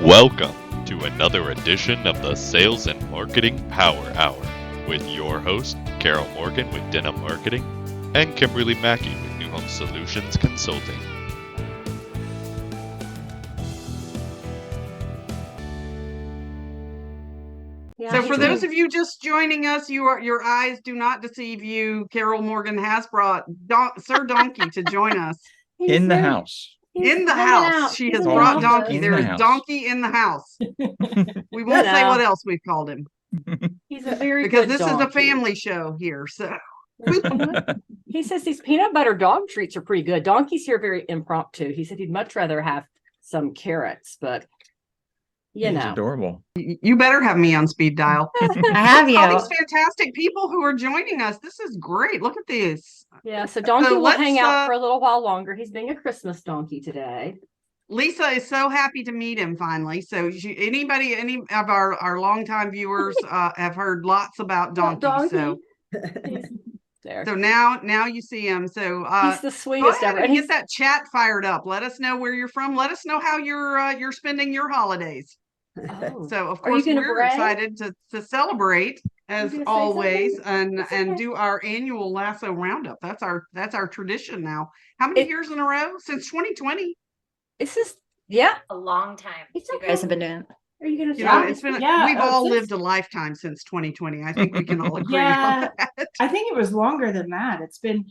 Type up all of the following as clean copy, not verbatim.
Welcome to another edition of the Sales and Marketing Power Hour with your host, Carol Morgan with Denim Marketing and Kimberly Mackey with New Home Solutions Consulting. So for those of you just joining us, your eyes do not deceive you. Carol Morgan has brought Sir Donkey to join us. In the house. In the house. She has brought Donkey. There is Donkey in the house. We won't say what else we've called him. He's a very because good this donkey. is a family show here. So he says these peanut butter dog treats are pretty good. Donkey's here very impromptu. He said he'd much rather have some carrots, but you know, adorable. You better have me on speed dial. I have you. All these fantastic people who are joining us. This is great. Look at this. Yeah, so Donkey will hang out for a little while longer. He's being a Christmas donkey today. Lisa is so happy to meet him finally. So any of our longtime viewers have heard lots about Donkey. So there. So now you see him. So he's the sweetest go ahead ever. And get that chat fired up. Let us know where you're from. Let us know how you're spending your holidays. Oh. So of course we're excited to celebrate as always and do our annual Lasso Roundup. That's our tradition now. How many years in a row? Since 2020. This is a long time. You guys have been doing it. Are you gonna say it's been we've all lived a lifetime since 2020. I think we can all agree on that. I think it was longer than that. It's been,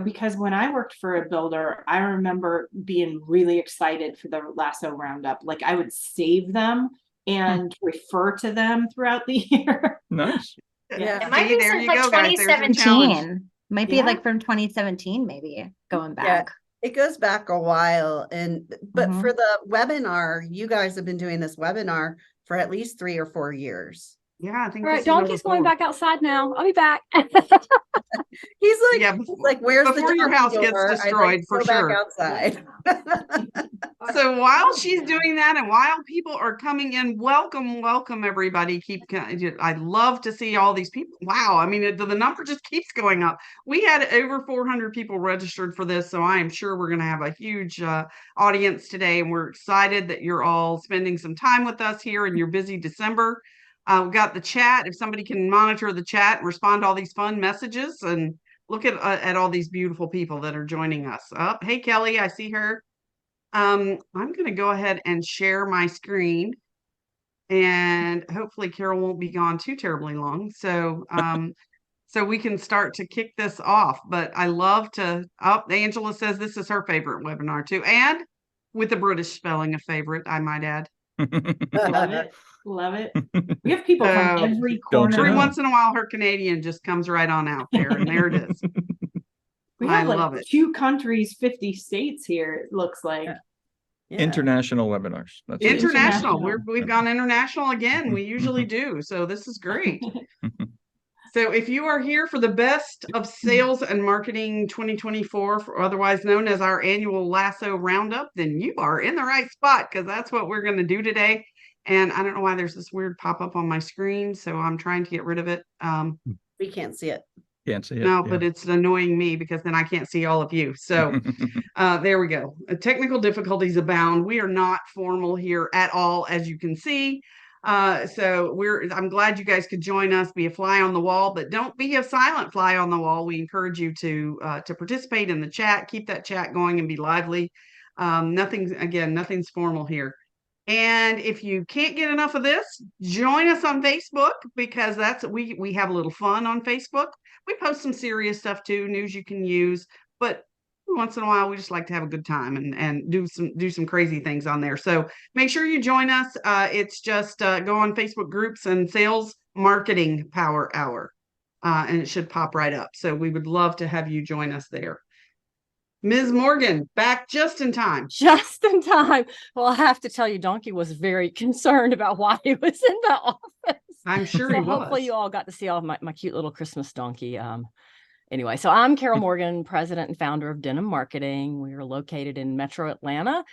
because when I worked for a builder, I remember being really excited for the Lasso Roundup. Like I would save them and refer to them throughout the year. Nice. Yeah. It might be since like 2017. Might be like from 2017, maybe going back. Yeah. It goes back a while, but for the webinar, you guys have been doing this webinar for at least 3 or 4 years. Yeah, I think. All right, Donkey's going back outside now. I'll be back. He's like, where's before your house gets destroyed for sure. Back outside. So while she's doing that, and while people are coming in, welcome everybody. I love to see all these people. Wow, I mean the number just keeps going up. We had over 400 people registered for this, so I am sure we're going to have a huge audience today, and we're excited that you're all spending some time with us here in your busy December. We've got the chat. If somebody can monitor the chat and respond to all these fun messages, and look at all these beautiful people that are joining us. Hey Kelly, I see her. I'm going to go ahead and share my screen, and hopefully Carol won't be gone too terribly long. So so we can start to kick this off. But I love to. Angela says this is her favorite webinar too, and with the British spelling of favorite, I might add. Love it. We have people from every corner. Every once in a while, her Canadian just comes right on out there, and there it is. We have love it. 2 countries, 50 states here. It looks like international webinars. That's international. We've gone international again. We usually do. So this is great. So if you are here for the best of sales and marketing 2024, otherwise known as our annual Lasso Roundup, then you are in the right spot, because that's what we're going to do today. And I don't know why there's this weird pop-up on my screen, so I'm trying to get rid of it. We can't see it. Can't see it. No, but it's annoying me because then I can't see all of you. So there we go. Technical difficulties abound. We are not formal here at all, as you can see. So I'm glad you guys could join us, be a fly on the wall, but don't be a silent fly on the wall. We encourage you to participate in the chat, keep that chat going and be lively. Nothing's formal here. And if you can't get enough of this, join us on Facebook, because we have a little fun on Facebook. We post some serious stuff too, news you can use, but once in a while we just like to have a good time and do some crazy things on there. So make sure you join us. It's just go on Facebook groups and Sales Marketing Power Hour, and it should pop right up. So we would love to have you join us there. Ms. Morgan, back just in time. Just in time. Well, I have to tell you, Donkey was very concerned about why he was in the office. I'm sure he was. Hopefully you all got to see all my cute little Christmas donkey. Anyway, so I'm Carol Morgan, president and founder of Denim Marketing. We are located in Metro Atlanta,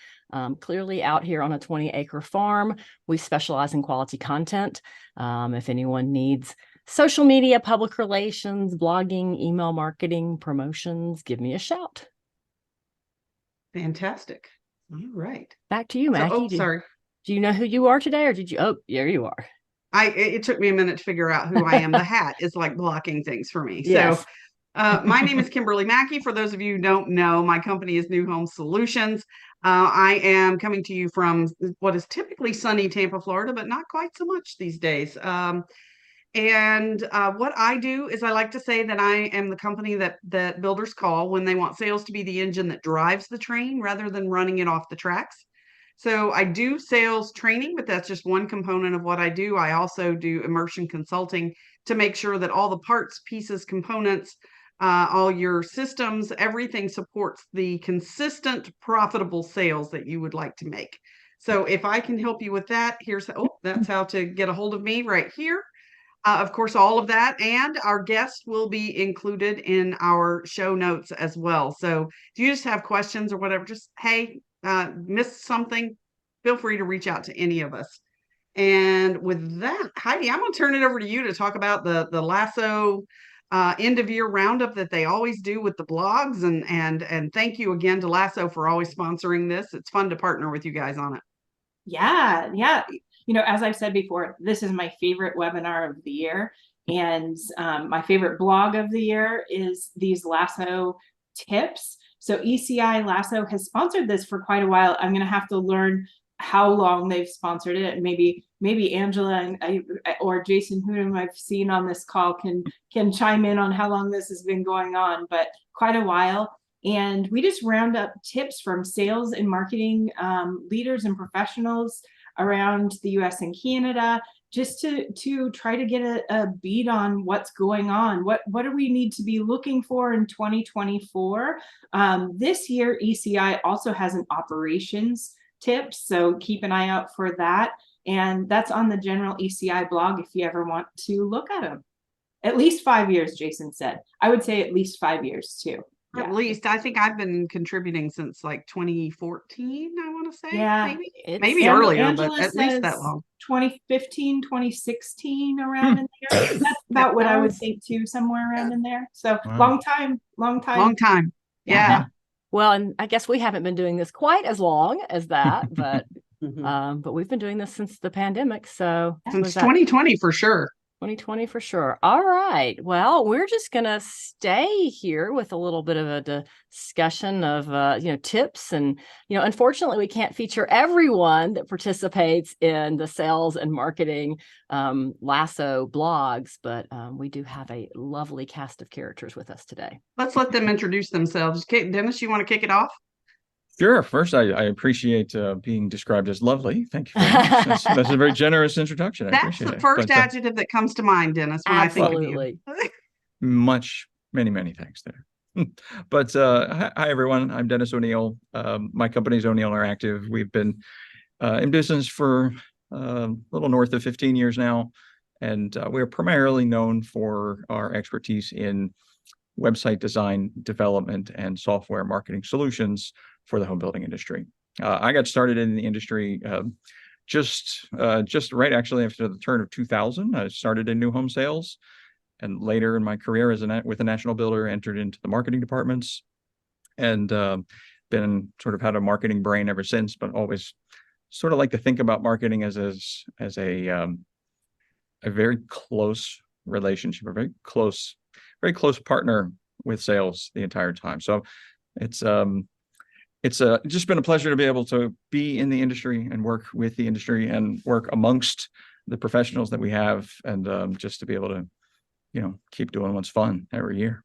clearly out here on a 20-acre farm. We specialize in quality content. If anyone needs social media, public relations, blogging, email marketing, promotions, give me a shout. Fantastic. All right. Back to you, Mackey. Sorry. Do you know who you are today, or did you? Oh, there you are. It took me a minute to figure out who I am. The hat is like blocking things for me. Yes. So my name is Kimberly Mackey. For those of you who don't know, my company is New Home Solutions. I am coming to you from what is typically sunny Tampa, Florida, but not quite so much these days. And what I do is I like to say that I am the company that builders call when they want sales to be the engine that drives the train rather than running it off the tracks. So I do sales training, but that's just one component of what I do. I also do immersion consulting to make sure that all the parts, pieces, components, all your systems, everything supports the consistent, profitable sales that you would like to make. So if I can help you with that, that's how to get a hold of me right here. Of course, all of that and our guests will be included in our show notes as well. So if you just have questions or whatever, just, hey, missed something, feel free to reach out to any of us. And with that, Heidi, I'm going to turn it over to you to talk about the Lasso end of year roundup that they always do with the blogs. And thank you again to Lasso for always sponsoring this. It's fun to partner with you guys on it. Yeah. As I've said before, this is my favorite webinar of the year. And my favorite blog of the year is these Lasso tips. So ECI Lasso has sponsored this for quite a while. I'm going to have to learn how long they've sponsored it. Maybe Angela or Jason, whom I've seen on this call, can chime in on how long this has been going on, but quite a while. And we just round up tips from sales and marketing leaders and professionals around the US and Canada, just to try to get a beat on what's going on. What do we need to be looking for in 2024? This year, ECI also has an operations tips, so keep an eye out for that. And that's on the general ECI blog if you ever want to look at them. At least 5 years, Jason said. I would say at least 5 years too. At least I think I've been contributing since like 2014, I want to say. Yeah. Maybe earlier, Angela but at least that long. 2015, 2016, around in there. That's about what I would think too, somewhere around in there. So Wow. long time. Yeah. Well, and I guess we haven't been doing this quite as long as that, but but we've been doing this since the pandemic. So since 2020 for sure. 2020 for sure. All right. Well, we're just going to stay here with a little bit of a discussion of, tips. And, unfortunately, we can't feature everyone that participates in the sales and marketing Lasso blogs, but we do have a lovely cast of characters with us today. Let's let them introduce themselves. Dennis, you want to kick it off? Sure. First, I appreciate being described as lovely. Thank you very much. That's a very generous introduction. That's the first adjective that comes to mind, Dennis, when I think of you. Many, many thanks there. But hi, everyone. I'm Dennis ONeil. My company's ONeil Interactive. We've been in business for a little north of 15 years now, and we're primarily known for our expertise in website design, development, and software marketing solutions for the home building industry. I got started in the industry just right actually after the turn of 2000. I started in new home sales, and later in my career with a national builder, entered into the marketing departments, and been sort of had a marketing brain ever since. But always sort of like to think about marketing as a very close relationship, a very close partner with sales the entire time. So it's just been a pleasure to be able to be in the industry and work with the industry and work amongst the professionals that we have, and just to be able to, keep doing what's fun every year.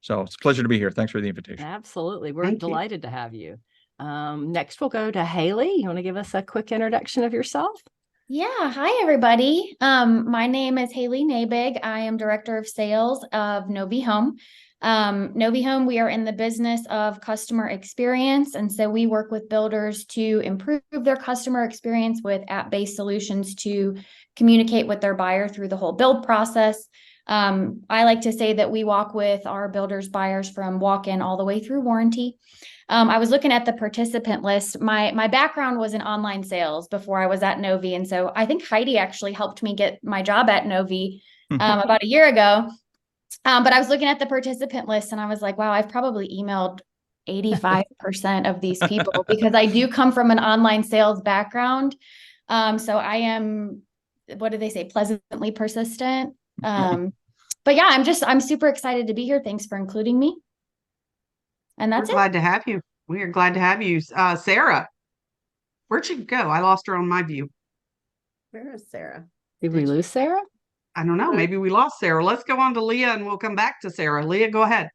So it's a pleasure to be here. Thanks for the invitation. Absolutely. We're delighted to have you. Next, we'll go to Haley. You want to give us a quick introduction of yourself? Yeah. Hi, everybody. My name is Haley Naebig. I am Director of Sales of Novi Home. Novi Home, we are in the business of customer experience. And so we work with builders to improve their customer experience with app-based solutions to communicate with their buyer through the whole build process. I like to say that we walk with our builders' buyers from walk-in all the way through warranty. I was looking at the participant list. My background was in online sales before I was at Novi. And so I think Heidi actually helped me get my job at Novi about a year ago. But I was looking at the participant list and I was like, wow, I've probably emailed 85% of these people because I do come from an online sales background. So I am, what do they say, pleasantly persistent. But yeah, I'm super excited to be here. Thanks for including me. And that's We're glad to have you. We are glad to have you. Sara, where'd she go? I lost her on my view. Where is Sara? Did we lose Sara? I don't know. Maybe we lost Sara. Let's go on to Leah and we'll come back to Sara. Leah, go ahead.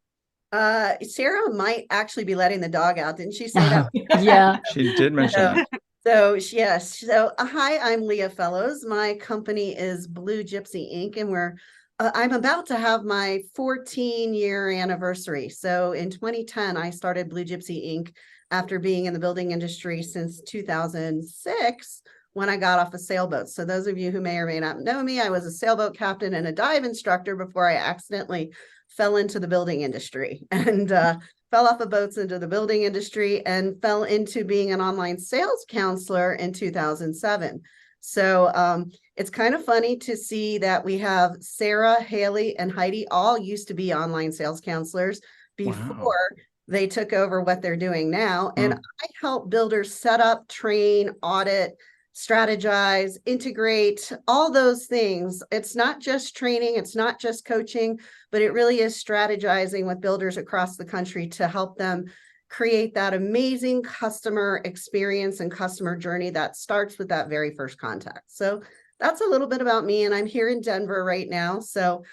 Sara might actually be letting the dog out. Didn't she say that? Yeah. She did mention that. So yes. So hi, I'm Leah Fellows. My company is Blue Gypsy Inc. And I'm about to have my 14-year anniversary. So in 2010, I started Blue Gypsy Inc. after being in the building industry since 2006 when I got off a sailboat. So those of you who may or may not know me, I was a sailboat captain and a dive instructor before I accidentally fell into the building industry and fell off of boats into the building industry and fell into being an online sales counselor in 2007. So it's kind of funny to see that we have Sara, Haley, and Heidi all used to be online sales counselors before they took over what they're doing now. And I help builders set up, train, audit, strategize, integrate, all those things. It's not just training, it's not just coaching, but it really is strategizing with builders across the country to help them create that amazing customer experience and customer journey that starts with that very first contact. So that's a little bit about me, and I'm here in Denver right now. So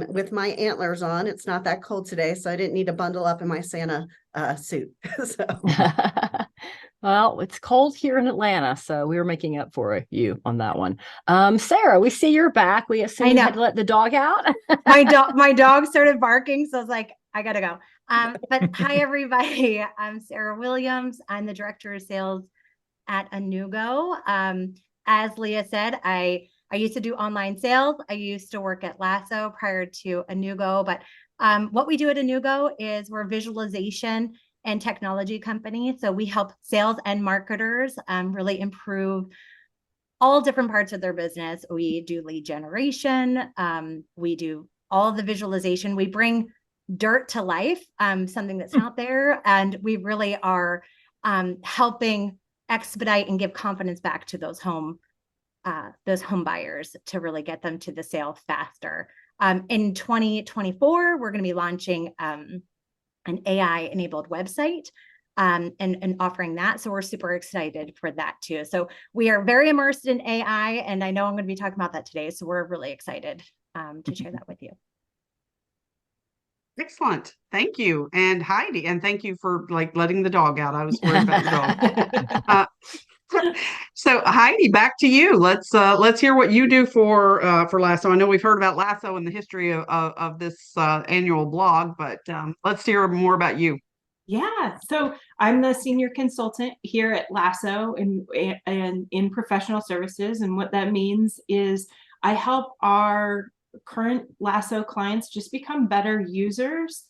with my antlers on, it's not that cold today, so I didn't need to bundle up in my Santa suit. So. Well, it's cold here in Atlanta, so we were making up for you on that one. Sara, we see you're back. We assume you had to let the dog out. my dog started barking, so I was like, I gotta go. But hi everybody. I'm Sara Williams. I'm the director of sales at Anewgo. As Leah said, I used to do online sales. I used to work at Lasso prior to Anewgo. But what we do at Anewgo is we're a visualization and technology company. So we help sales and marketers really improve all different parts of their business. We do lead generation. We do all the visualization. We bring dirt to life, something that's not there. And we really are helping expedite and give confidence back to those home buyers to really get them to the sale faster. In 2024, we're going to be launching an AI-enabled website and offering that. So we're super excited for that too. So we are very immersed in AI, and I know I'm going to be talking about that today. So we're really excited to share that with you. Excellent. Thank you. And Heidi, and thank you for letting the dog out. I was worried about the dog. So Heidi, back to you. Let's hear what you do for Lasso. I know we've heard about Lasso and the history of this annual blog, but let's hear more about you. Yeah, so I'm the senior consultant here at Lasso and in professional services, and what that means is I help our current Lasso clients just become better users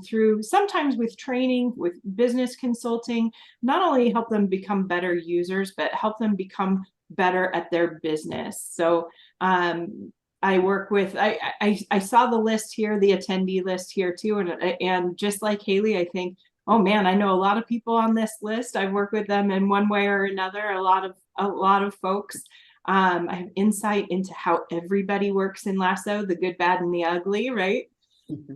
through sometimes with training, with business consulting, not only help them become better users, but help them become better at their business. So I work with, I saw the list here, the attendee list here too. And just like Haley, I think, oh man, I know a lot of people on this list. I've worked with them in one way or another, a lot of folks. I have insight into how everybody works in Lasso, the good, bad, and the ugly, right?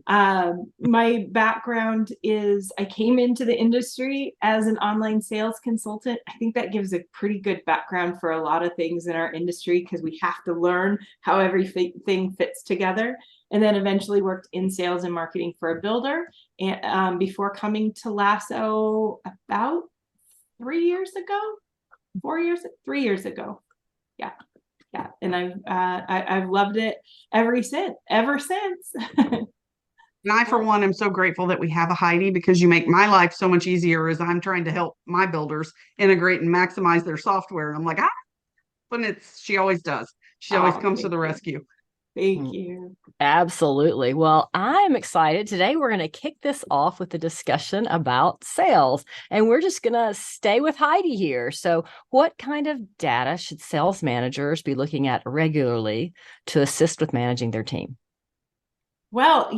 My background is I came into the industry as an online sales consultant. I think that gives a pretty good background for a lot of things in our industry because we have to learn how everything fits together. And then eventually worked in sales and marketing for a builder and before coming to Lasso about 3 years ago, 3 years ago. Yeah. And I've loved it ever since. And I, for one, am so grateful that we have a Heidi because you make my life so much easier as I'm trying to help my builders integrate and maximize their software. And I'm like, when she always does. She always comes to the rescue. Thank you. Absolutely. Well, I'm excited. Today, we're going to kick this off with a discussion about sales. And we're just going to stay with Heidi here. So what kind of data should sales managers be looking at regularly to assist with managing their team? Well,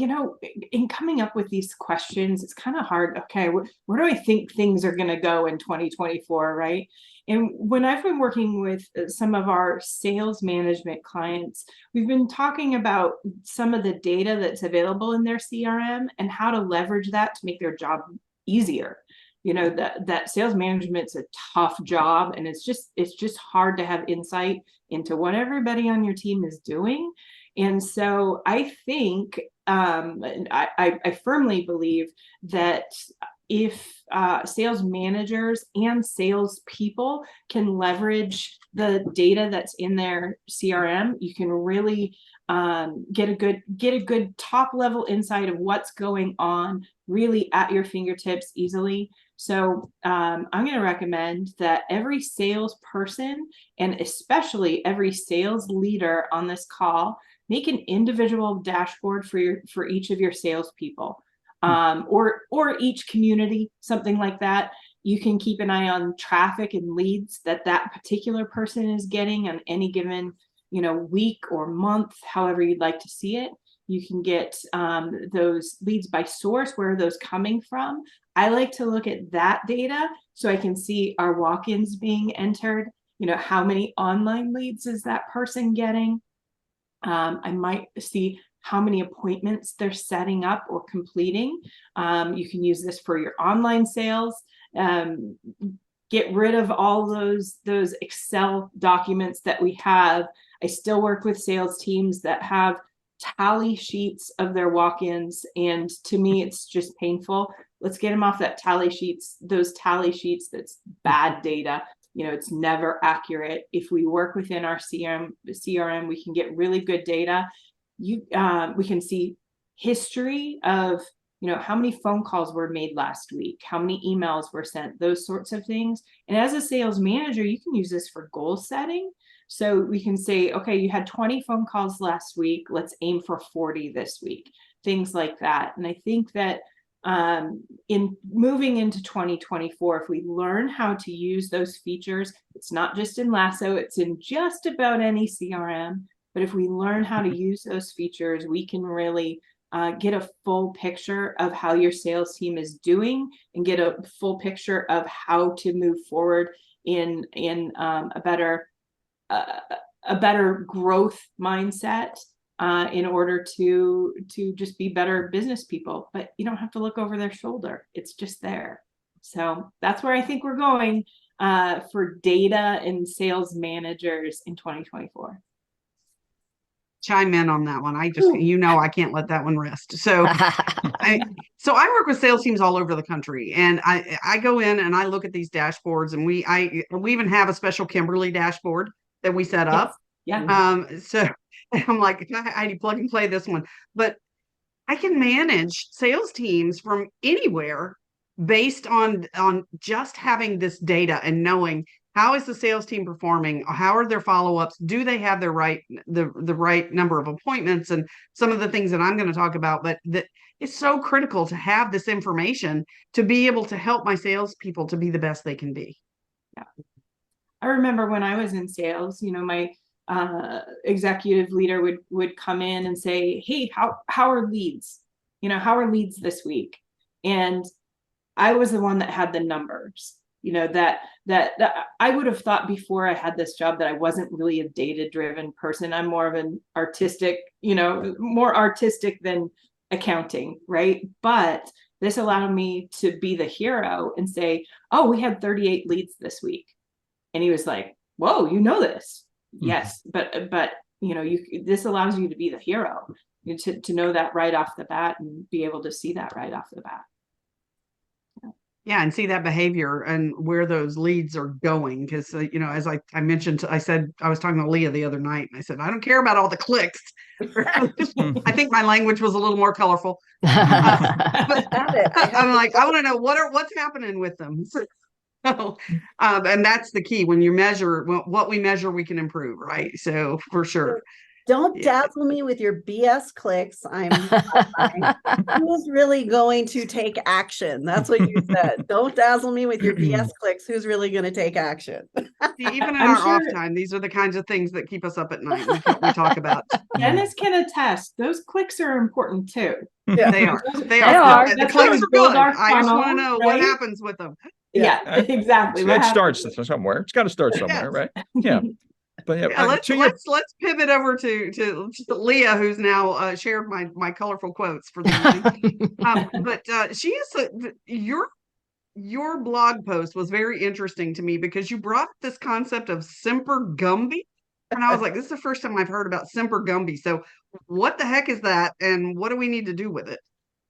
in coming up with these questions, it's kind of hard. Okay, where do I think things are going to go in 2024, right? And when I've been working with some of our sales management clients, we've been talking about some of the data that's available in their CRM and how to leverage that to make their job easier. That sales management's a tough job, and it's just hard to have insight into what everybody on your team is doing. And so I think, I firmly believe that if sales managers and sales people can leverage the data that's in their CRM, you can really get a good top level insight of what's going on really at your fingertips easily. So I'm going to recommend that every salesperson, and especially every sales leader on this call, make an individual dashboard for each of your salespeople, or each community, something like that. You can keep an eye on traffic and leads that particular person is getting on any given week or month, however you'd like to see it. You can get those leads by source. Where are those coming from? I like to look at that data so I can see, are walk-ins being entered? How many online leads is that person getting? I might see how many appointments they're setting up or completing. You can use this for your online sales. Get rid of all those Excel documents that we have. I still work with sales teams that have tally sheets of their walk-ins, and to me it's just painful. Let's get them off those tally sheets. That's bad data. It's never accurate. If we work within our CRM, we can get really good data. We can see history of how many phone calls were made last week, how many emails were sent, those sorts of things. And as a sales manager, you can use this for goal setting. So we can say, okay, you had 20 phone calls last week. Let's aim for 40 this week, things like that. And I think that in moving into 2024, if we learn how to use those features, it's not just in Lasso, it's in just about any CRM. But if we learn how to use those features, we can really get a full picture of how your sales team is doing, and get a full picture of how to move forward in a better growth mindset, in order to just be better business people. But you don't have to look over their shoulder. It's just there. So that's where I think we're going for data and sales managers in 2024. Chime in on that one. I can't let that one rest. So I work with sales teams all over the country, and I go in and I look at these dashboards, and we even have a special Kimberly dashboard that we set up. Yeah. So I'm like, I plug and play this one, but I can manage sales teams from anywhere based on just having this data and knowing, how is the sales team performing? How are their follow-ups? Do they have the right number of appointments, and some of the things that I'm going to talk about? But that it's so critical to have this information to be able to help my salespeople to be the best they can be. Yeah. I remember when I was in sales, my executive leader would come in and say, hey, how are leads? How are leads this week? And I was the one that had the numbers. That I would have thought before I had this job that I wasn't really a data-driven person. I'm more of an artistic, more artistic than accounting, right? But this allowed me to be the hero and say, oh, we had 38 leads this week. And he was like, whoa, this. Mm-hmm. Yes, but this allows you to be the hero, to know that right off the bat, and be able to see that right off the bat. Yeah, and see that behavior and where those leads are going. Because, as I mentioned, I said, I was talking to Leah the other night, and I said, I don't care about all the clicks. I think my language was a little more colorful. But I'm like, I want to know what's happening with them. So, and that's the key. When you measure what we measure, we can improve, right? So for sure. Don't Yeah. dazzle me with your BS clicks. Who's really going to take action? That's what you said. Don't dazzle me with your BS clicks. Who's really going to take action? See, even in I'm our sure- off time, these are the kinds of things that keep us up at night. We talk about. Dennis can attest. Those clicks are important too. Yeah. They are. They They are. are. The That's how clicks we are build good. our I just want to funnel, know what right? happens with them. Yeah, exactly. It What starts happens? somewhere. It's got to start somewhere, Yes. right? Yeah. But yeah, Yeah, let's to your let's pivot over to Leah, who's now shared my colorful quotes for the evening. But she is your blog post was very interesting to me because you brought this concept of Semper Gumby, and I was like, this is the first time I've heard about Semper Gumby. So, what the heck is that, and what do we need to do with it?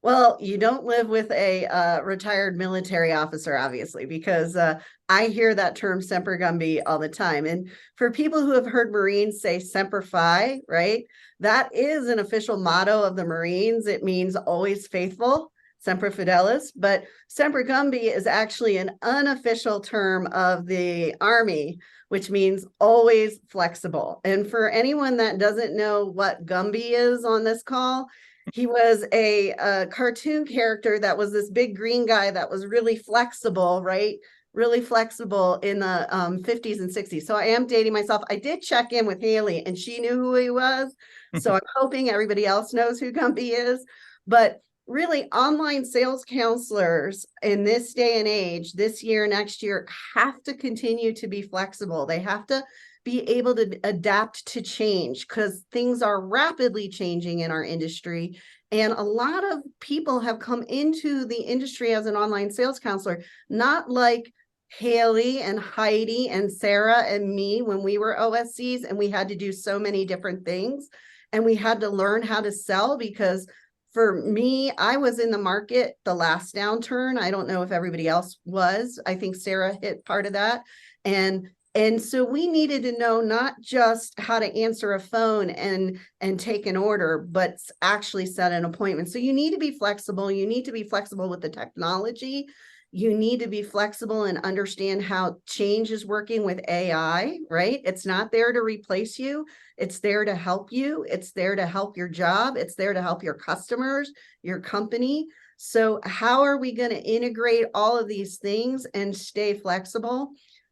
Well, you don't live with a retired military officer, obviously, because I hear that term Semper Gumby all the time. And for people who have heard Marines say Semper Fi, right? That is an official motto of the Marines. It means always faithful, Semper Fidelis. But Semper Gumby is actually an unofficial term of the Army, which means always flexible. And for anyone that doesn't know what Gumby is on this call, he was a cartoon character that was this big green guy that was really flexible, right? Really flexible in the 50s and 60s. So I am dating myself. I did check in with Haley and she knew who he was. So I'm hoping everybody else knows who Gumby is. But really, online sales counselors in this day and age, this year, next year, have to continue to be flexible. They have to be able to adapt to change because things are rapidly changing in our industry. And a lot of people have come into the industry as an online sales counselor, not like Haley and Heidi and Sara and me when we were OSCs and we had to do so many different things and we had to learn how to sell because for me, I was in the market the last downturn. I don't know if everybody else was. I think Sara hit part of that. And so we needed to know not just how to answer a phone and take an order, but actually set an appointment. So you need to be flexible. You need to be flexible with the technology. You need to be flexible and understand how change is working with AI, right? It's not there to replace you. It's there to help you. It's there to help your job. It's there to help your customers, your company. So how are we going to integrate all of these things and stay flexible?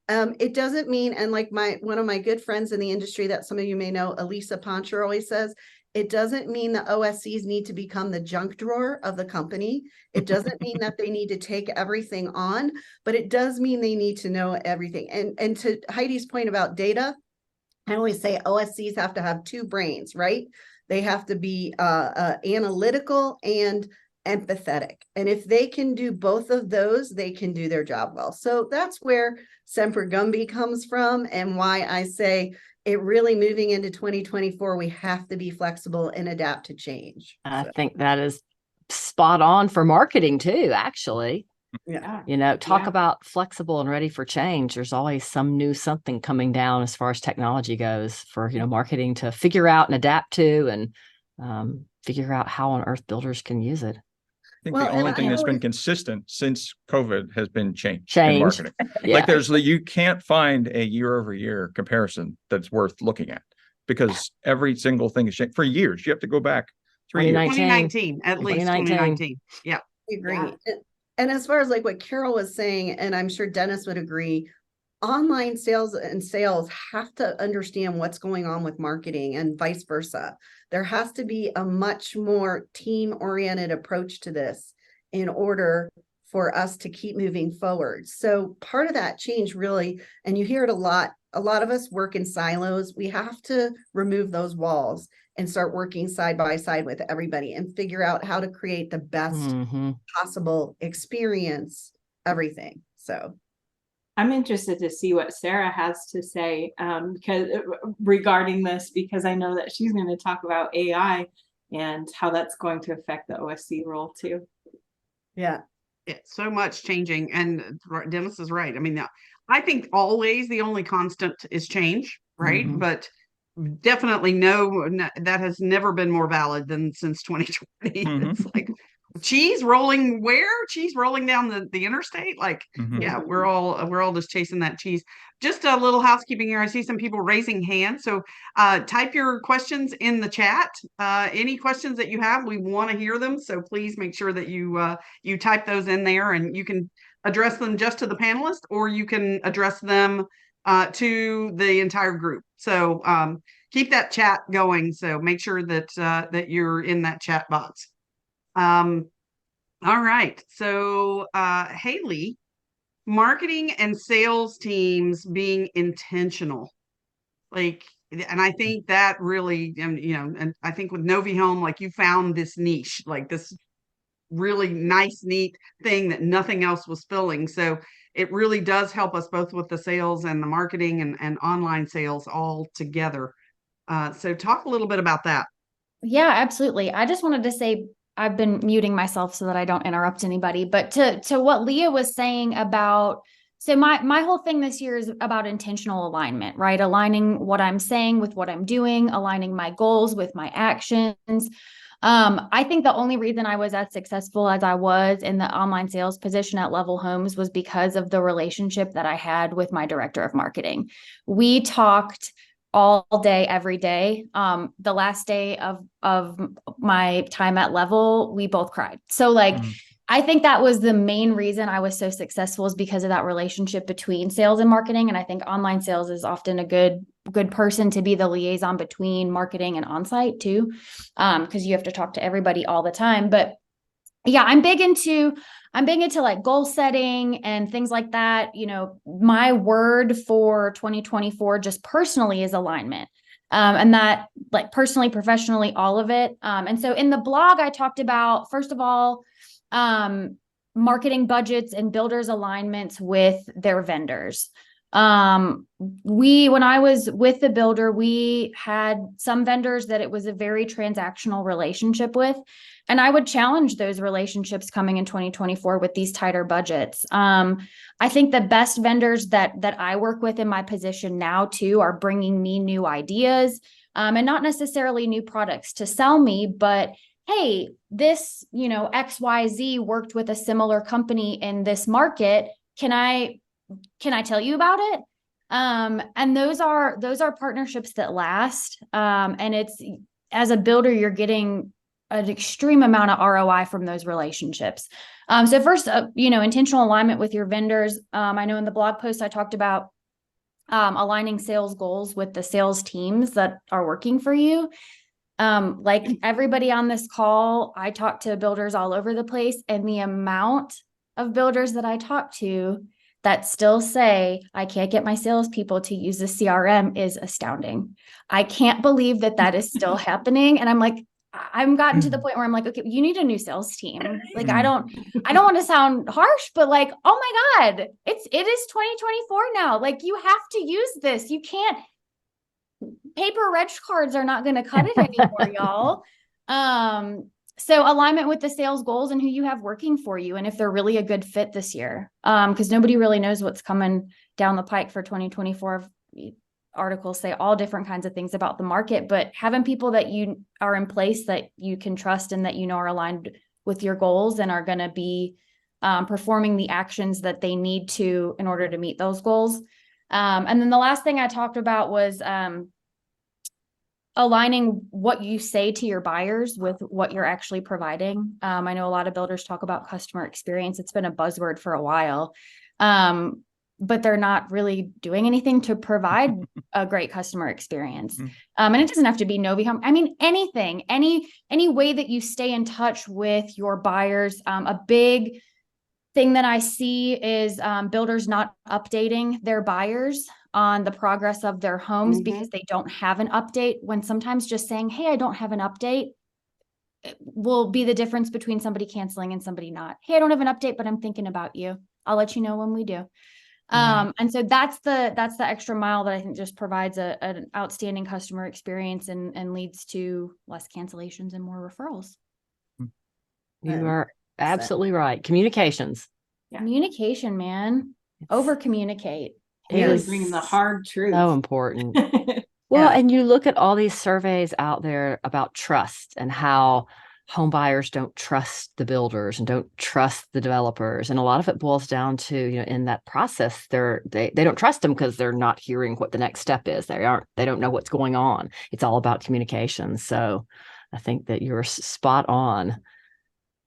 It doesn't mean, and like one of my good friends in the industry that some of you may know, Elisa Poncher always says, it doesn't mean the OSCs need to become the junk drawer of the company. It doesn't mean that they need to take everything on, but it does mean they need to know everything. And to Heidi's point about data, I always say OSCs have to have two brains, right? They have to be analytical and empathetic. And if they can do both of those, they can do their job well. So that's where Semper Gumby comes from and why I say it really moving into 2024, we have to be flexible and adapt to change. I think that is spot on for marketing too, actually. Yeah. Talk about flexible and ready for change. There's always some new something coming down as far as technology goes for, marketing to figure out and adapt to and figure out how on earth builders can use it. I think the only thing that's been consistent since COVID has been change in marketing. Yeah. Like you can't find a year-over-year comparison that's worth looking at because every single thing has changed for years. You have to go back 3 years. 2019, at least 2019. Yeah. I agree. Yeah. And as far as like what Carol was saying, and I'm sure Dennis would agree, online sales and sales have to understand what's going on with marketing and vice versa. There has to be a much more team-oriented approach to this in order for us to keep moving forward. So part of that change really, and you hear it a lot of us work in silos. We have to remove those walls and start working side by side with everybody and figure out how to create the best possible experience, everything. So I'm interested to see what Sara has to say because regarding this, because I know that she's going to talk about AI and how that's going to affect the OSC role too. Yeah. It's so much changing, and Dennis is right. I mean, I think always the only constant is change, right? But definitely that has never been more valid than since 2020. It's like cheese rolling where? Cheese rolling down the interstate? Like, Mhm. yeah, we're all just chasing that cheese. Just a little housekeeping here. I see some people raising hands. So type your questions in the chat. Any questions that you have, we want to hear them. So please make sure that you type those in there, and you can address them just to the panelists, or you can address them to the entire group. So keep that chat going. So make sure that that you're in that chat box. All right. So, Haley, marketing and sales teams being intentional, like, and I think that really, and I think with Novi Home, like you found this niche, like this really nice, neat thing that nothing else was filling. So it really does help us both with the sales and the marketing and online sales all together. So talk a little bit about that. Yeah, absolutely. I just wanted to say, I've been muting myself so that I don't interrupt anybody, but to what Leah was saying about, so my whole thing this year is about intentional alignment, right? Aligning what I'm saying with what I'm doing, aligning my goals with my actions. I think the only reason I was as successful as I was in the online sales position at Level Homes was because of the relationship that I had with my director of marketing. We talked all day, every day. The last day of my time at Level, we both cried. So like, I think that was the main reason I was so successful, is because of that relationship between sales and marketing. And I think online sales is often a good person to be the liaison between marketing and on-site too. Because you have to talk to everybody all the time. But yeah, I'm big into like goal setting and things like that. You know, my word for 2024 just personally is alignment. And that, like, personally, professionally, all of it. And so in the blog, I talked about, first of all, marketing budgets and builders alignments with their vendors. When I was with the builder, we had some vendors that it was a very transactional relationship with, and I would challenge those relationships coming in 2024 with these tighter budgets. I think the best vendors that I work with in my position now too are bringing me new ideas, and not necessarily new products to sell me, but hey, this, XYZ worked with a similar company in this market. Can I tell you about it? And those are partnerships that last. And it's, as a builder, you're getting an extreme amount of ROI from those relationships. So first, intentional alignment with your vendors. I know in the blog post I talked about aligning sales goals with the sales teams that are working for you. Like everybody on this call, I talk to builders all over the place, and the amount of builders that I talk to that still say, I can't get my salespeople to use the CRM is astounding. I can't believe that is still happening. And I'm like, I'm gotten to the point where I'm like, okay, you need a new sales team. Like, I don't want to sound harsh, but like, oh my God, it is 2024 now. Like, you have to use this. You can't, paper reg cards are not going to cut it anymore, y'all. So alignment with the sales goals and who you have working for you, and if they're really a good fit this year, because nobody really knows what's coming down the pike for 2024. Articles say all different kinds of things about the market, but having people that you are in place that you can trust and that are aligned with your goals and are going to be performing the actions that they need to in order to meet those goals. And then the last thing I talked about was aligning what you say to your buyers with what you're actually providing. I know a lot of builders talk about customer experience. It's been a buzzword for a while, but they're not really doing anything to provide a great customer experience. And it doesn't have to be Novi Home. I mean, anything, any way that you stay in touch with your buyers. A big thing that I see is builders not updating their buyers on the progress of their homes because they don't have an update, when sometimes just saying, hey, I don't have an update will be the difference between somebody canceling and somebody not. Hey, I don't have an update, but I'm thinking about you. I'll let you know when we do. And so that's the extra mile that I think just provides an outstanding customer experience and leads to less cancellations and more referrals. You are absolutely right. Communications. Yeah. Communication, man. Over communicate. Really bringing the hard truth. So important. Well, and you look at all these surveys out there about trust and how home buyers don't trust the builders and don't trust the developers. And a lot of it boils down to, in that process, they don't trust them because they're not hearing what the next step is. They don't know what's going on. It's all about communication. So I think that you're spot on.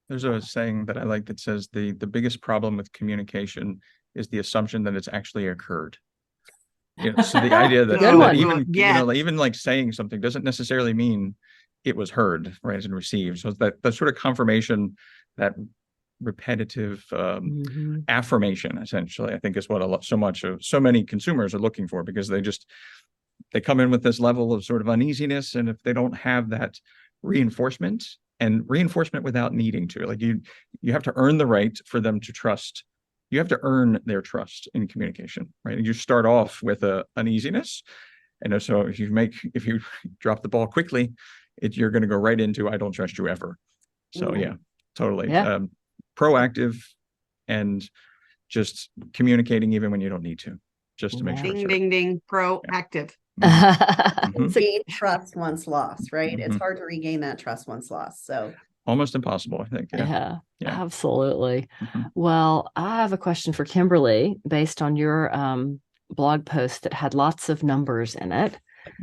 There's a saying that I like that says the biggest problem with communication is the assumption that it's actually occurred. So the idea that, even like saying something doesn't necessarily mean it was heard, right, and received. So that sort of confirmation, that repetitive affirmation, essentially, I think is what so many consumers are looking for, because they come in with this level of sort of uneasiness, and if they don't have that reinforcement without needing to, like you have to earn the right for them to trust. You have to earn their trust in communication, right? You start off with a uneasiness, and so if you drop the ball quickly, you're going to go right into I don't trust you ever. So yeah, totally. Yeah. Proactive and just communicating even when you don't need to, just to make sure. Ding, ding, proactive. Gain trust once lost, right? It's hard to regain that trust once lost. So almost impossible, I think. Yeah, absolutely. Well, I have a question for Kimberly based on your blog post that had lots of numbers in it.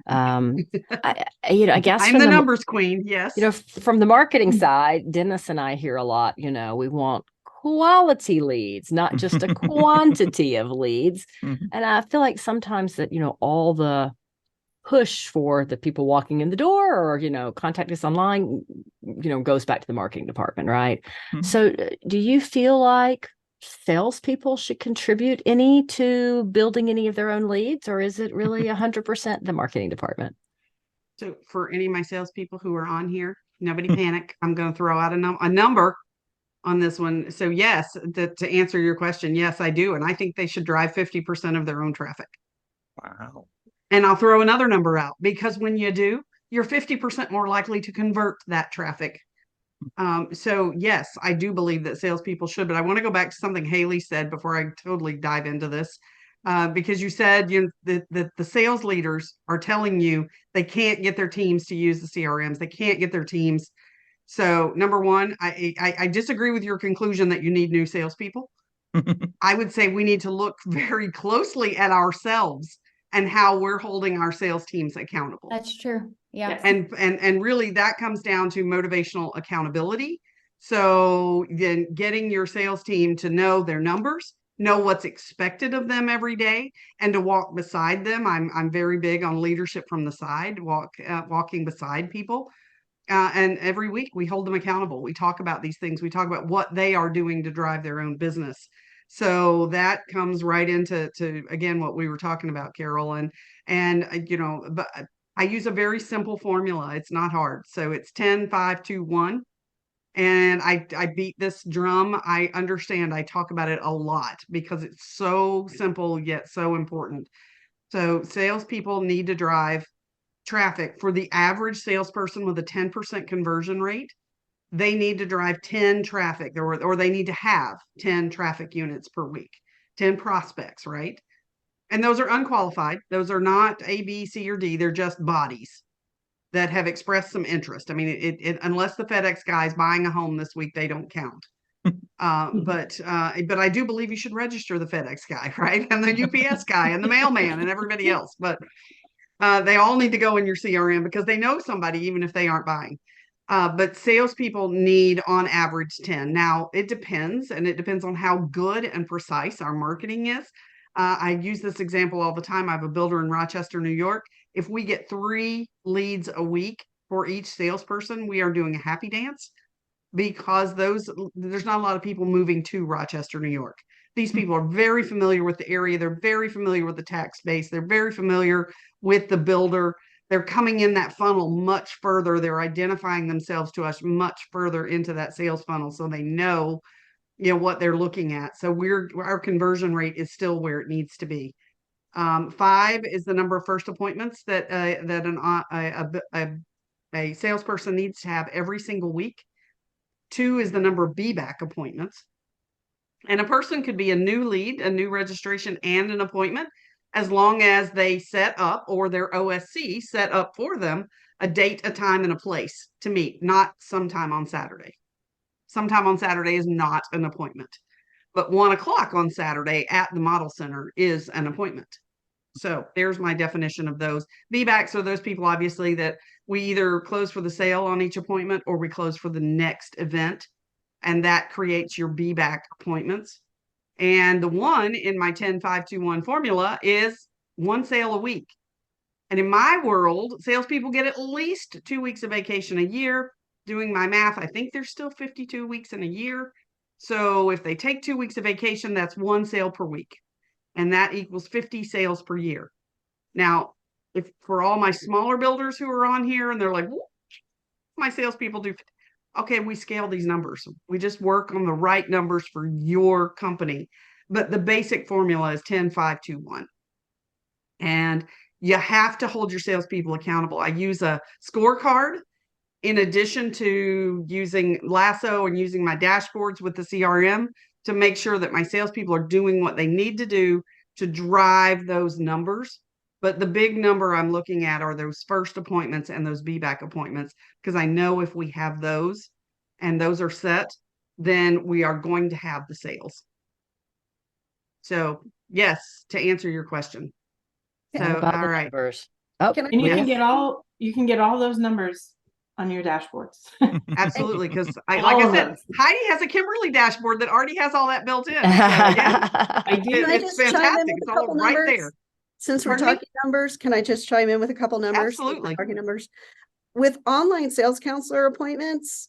I guess I'm the numbers queen. Yes. From the marketing side, Dennis and I hear a lot, we want quality leads, not just a quantity of leads. And I feel like sometimes that, all the push for the people walking in the door or, contact us online, goes back to the marketing department, right? So do you feel like salespeople should contribute any to building any of their own leads, or is it really 100% the marketing department? So for any of my salespeople who are on here, nobody panic. I'm going to throw out a number on this one. So yes, to answer your question, yes, I do. And I think they should drive 50% of their own traffic. Wow. And I'll throw another number out, because when you do, you're 50% more likely to convert that traffic. So yes, I do believe that salespeople should, but I want to go back to something Haley said before I totally dive into this. Because you said that the sales leaders are telling you they can't get their teams to use the CRMs. They can't get their teams. So number one, I disagree with your conclusion that you need new salespeople. I would say we need to look very closely at ourselves and how we're holding our sales teams accountable. That's true. Yeah. And really that comes down to motivational accountability. So then getting your sales team to know their numbers, know what's expected of them every day, and to walk beside them. I'm very big on leadership from the side, walking beside people. And every week we hold them accountable. We talk about these things. We talk about what they are doing to drive their own business. So that comes right into again, what we were talking about, Carol. But I use a very simple formula. It's not hard. So it's 10, 5, 2, 1. And I beat this drum. I understand. I talk about it a lot because it's so simple yet so important. So salespeople need to drive traffic. For the average salesperson with a 10% conversion rate, they need to drive 10 traffic, or they need to have 10 traffic units per week, 10 prospects, right? And those are unqualified. Those are not A, B, C, or D. They're just bodies that have expressed some interest. I mean, unless the FedEx guy is buying a home this week, they don't count. But I do believe you should register the FedEx guy, right? And the UPS guy and the mailman and everybody else. But they all need to go in your CRM because they know somebody, even if they aren't buying. But salespeople need on average 10. Now it depends, and it depends on how good and precise our marketing is. I use this example all the time. I have a builder in Rochester, New York. If we get 3 leads a week for each salesperson, we are doing a happy dance, because there's not a lot of people moving to Rochester, New York. These people are very familiar with the area. They're very familiar with the tax base. They're very familiar with the builder. They're coming in that funnel much further. They're identifying themselves to us much further into that sales funnel. So they know, what they're looking at. So our conversion rate is still where it needs to be. 5 is the number of first appointments that a salesperson needs to have every single week. 2 is the number of be-back appointments. And a person could be a new lead, a new registration, and an appointment, as long as they set up, or their OSC set up for them, a date, a time, and a place to meet, not sometime on Saturday. Sometime on Saturday is not an appointment, but 1 o'clock on Saturday at the model center is an appointment. So there's my definition of those. VBACs are those people, obviously, that we either close for the sale on each appointment or we close for the next event. And that creates your BBAC appointments. And the one in my 10-5-2-1 formula is 1 sale a week. And in my world, salespeople get at least 2 weeks of vacation a year. Doing my math, I think there's still 52 weeks in a year. So if they take 2 weeks of vacation, that's 1 sale per week. And that equals 50 sales per year. Now, if for all my smaller builders who are on here and they're like, my salespeople do, okay, we scale these numbers. We just work on the right numbers for your company. But the basic formula is 10-5-2-1. And you have to hold your salespeople accountable. I use a scorecard in addition to using Lasso and using my dashboards with the CRM to make sure that my salespeople are doing what they need to do to drive those numbers. But the big number I'm looking at are those first appointments and those BBAC appointments, because I know if we have those and those are set, then we are going to have the sales. So yes, to answer your question. So, all right. Numbers. Oh, Can I- And you Yes. can get all those numbers on your dashboards. Absolutely, because All like I of said, them. Heidi has a Kimberly dashboard that already has all that built in. So, yeah, I do. Can I it's just chime in fantastic. with It's a all couple right numbers? there. Since we're Pardon me? talking numbers, can I just chime in with a couple numbers? Since we're Absolutely. talking numbers. With online sales counselor appointments,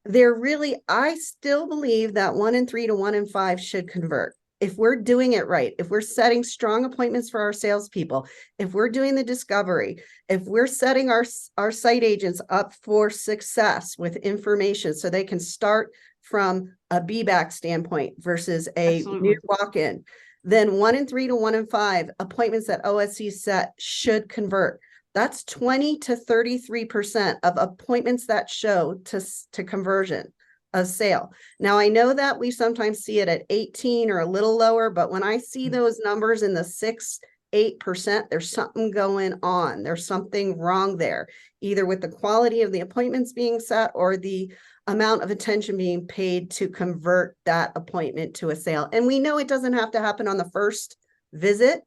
they're really, I still believe that 1 in 3 to 1 in 5 should convert. If we're doing it right, if we're setting strong appointments for our salespeople, if we're doing the discovery, if we're setting our site agents up for success with information so they can start from a BBAC standpoint versus a Absolutely. new walk-in, then 1 in 3 to 1 in 5 appointments that OSC set should convert. That's 20 to 33% of appointments that show to conversion of sale. Now, I know that we sometimes see it at 18 or a little lower, but when I see those numbers in the 6-8%, there's something going on. There's something wrong there, either with the quality of the appointments being set or the amount of attention being paid to convert that appointment to a sale. And we know it doesn't have to happen on the first visit,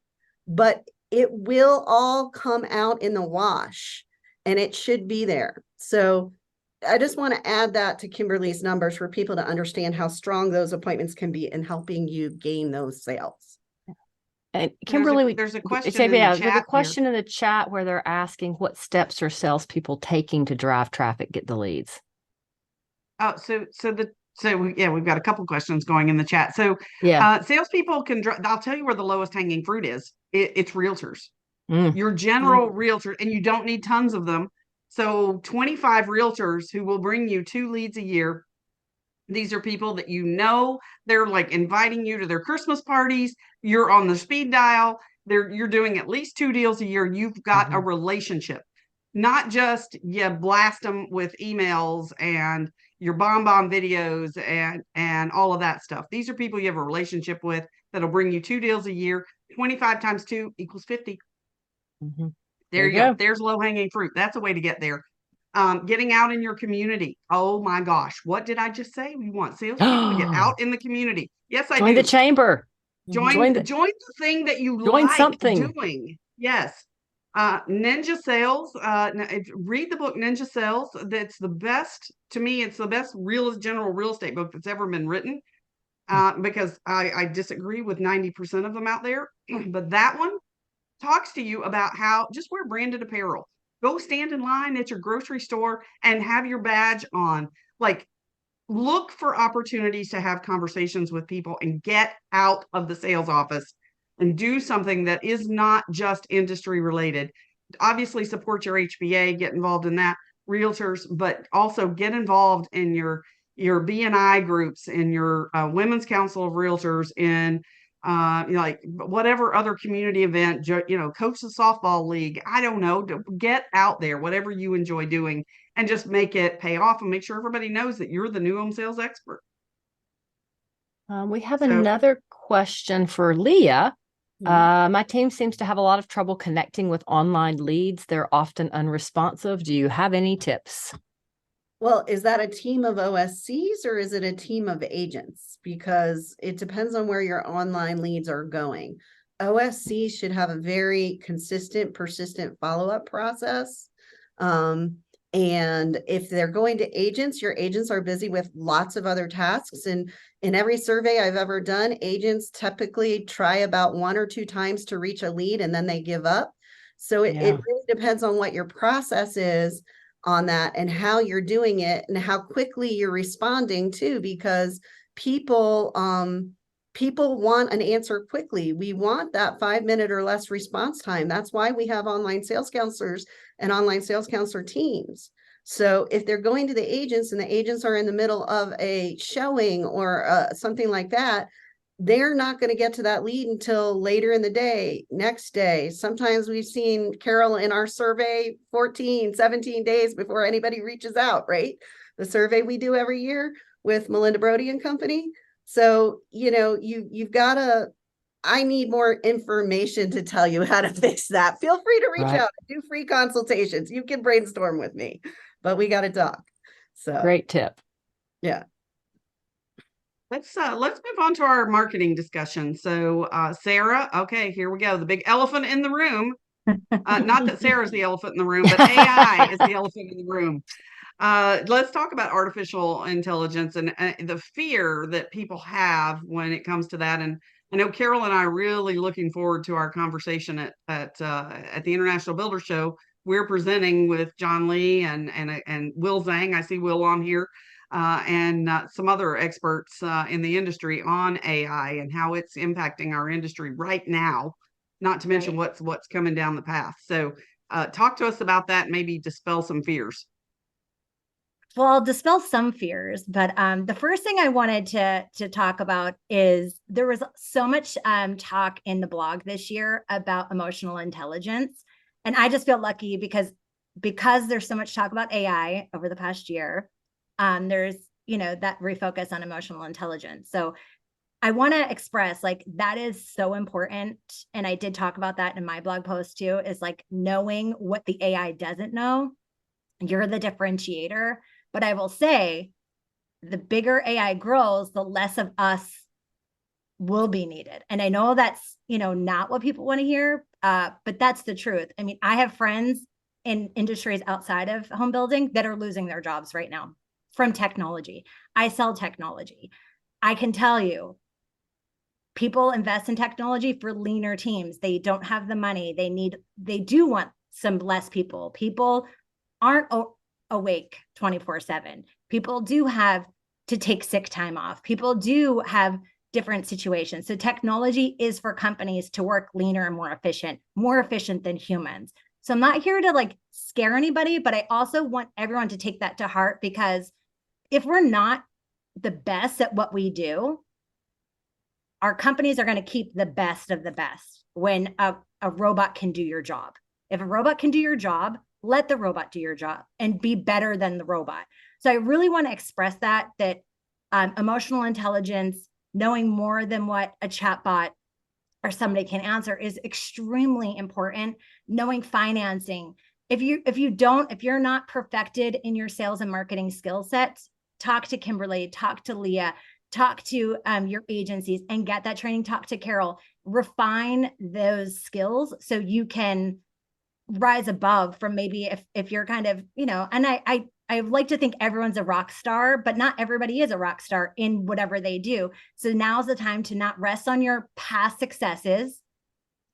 but it will all come out in the wash and it should be there. So I just want to add that to Kimberly's numbers for people to understand how strong those appointments can be in helping you gain those sales. And Kimberly, there's a question say, in the there's chat a question in the chat where they're asking what steps are salespeople taking to drive traffic, get the leads. Oh, yeah, we've got a couple questions going in the chat. So Yeah. Salespeople can, I'll tell you where the lowest hanging fruit is. It's realtors. Mm. Your general realtor, and you don't need tons of them. So 25 realtors who will bring you 2 leads a year. These are people that you know, they're like inviting you to their Christmas parties. You're on the speed dial. You're doing at least 2 deals a year. You've got a relationship, not just you blast them with emails and your bomb videos and all of that stuff. These are people you have a relationship with that'll bring you 2 deals a year. 25 times 2 equals 50. Mm-hmm. There you go. There's low hanging fruit. That's a way to get there. Getting out in your community. Oh my gosh. What did I just say? We want salespeople to get out in the community. Yes, I do. Join the chamber. Join the thing that you join like something. doing. Yes. Ninja Sales. Read the book Ninja Sales. That's the best, to me, it's the best general real estate book that's ever been written. Because I disagree with 90% of them out there. But that one talks to you about how just wear branded apparel. Go stand in line at your grocery store and have your badge on. Like, look for opportunities to have conversations with people and get out of the sales office and do something that is not just industry related. Obviously, support your HBA, get involved in that, realtors, but also get involved in your BNI groups, in your Women's Council of Realtors, in like whatever other community event, coach the softball league. I don't know, get out there, whatever you enjoy doing, and just make it pay off and make sure everybody knows that you're the new home sales expert. We have another question for Leah. My team seems to have a lot of trouble connecting with online leads. They're often unresponsive. Do you have any tips? Well, is that a team of OSCs or is it a team of agents? Because it depends on where your online leads are going. OSCs should have a very consistent, persistent follow-up process. And if they're going to agents, your agents are busy with lots of other tasks. And in every survey I've ever done, agents typically try about 1 or 2 times to reach a lead and then they give up. So it really depends on what your process is on that and how you're doing it and how quickly you're responding too, because people want an answer quickly. We want that 5-minute or less response time. That's why we have online sales counselors and online sales counselor teams. So if they're going to the agents and the agents are in the middle of a showing or something like that, they're not going to get to that lead until later in the day, next day. Sometimes we've seen, Carol, in our survey, 14, 17 days before anybody reaches out, right? The survey we do every year with Melinda Brody and company. So, you've got to, I need more information to tell you how to fix that. Feel free to reach out, do free consultations. You can brainstorm with me, but we got to talk. So great tip. Yeah. Let's move on to our marketing discussion. So Sara, okay, here we go. The big elephant in the room. Not that Sarah's the elephant in the room, but AI is the elephant in the room. Let's talk about artificial intelligence and the fear that people have when it comes to that. And I know Carol and I are really looking forward to our conversation at the International Builder Show. We're presenting with John Lee and Will Zhang. I see Will on here. And some other experts in the industry on AI and how it's impacting our industry right now, not to mention what's coming down the path. So talk to us about that and maybe dispel some fears. Well, I'll dispel some fears, but the first thing I wanted to talk about is there was so much talk in the blog this year about emotional intelligence. And I just feel lucky because there's so much talk about AI over the past year. There's, that refocus on emotional intelligence. So I want to express that is so important. And I did talk about that in my blog post too, is knowing what the AI doesn't know. You're the differentiator. But I will say the bigger AI grows, the less of us will be needed. And I know that's, not what people want to hear, but that's the truth. I mean, I have friends in industries outside of home building that are losing their jobs right now from technology. I sell technology. I can tell you, people invest in technology for leaner teams. They don't have the money. They do want some less people. People aren't awake 24/7. People do have to take sick time off. People do have different situations. So technology is for companies to work leaner and more efficient than humans. So I'm not here to scare anybody, but I also want everyone to take that to heart, because if we're not the best at what we do, our companies are going to keep the best of the best when a robot can do your job. If a robot can do your job, let the robot do your job and be better than the robot. So I really want to express that emotional intelligence, knowing more than what a chatbot or somebody can answer, is extremely important. Knowing financing. If you're not perfected in your sales and marketing skill sets, talk to Kimberly, talk to Leah, talk to your agencies and get that training. Talk to Carol, refine those skills so you can rise above from maybe if you're kind of, and I like to think everyone's a rock star, but not everybody is a rock star in whatever they do. So now's the time to not rest on your past successes.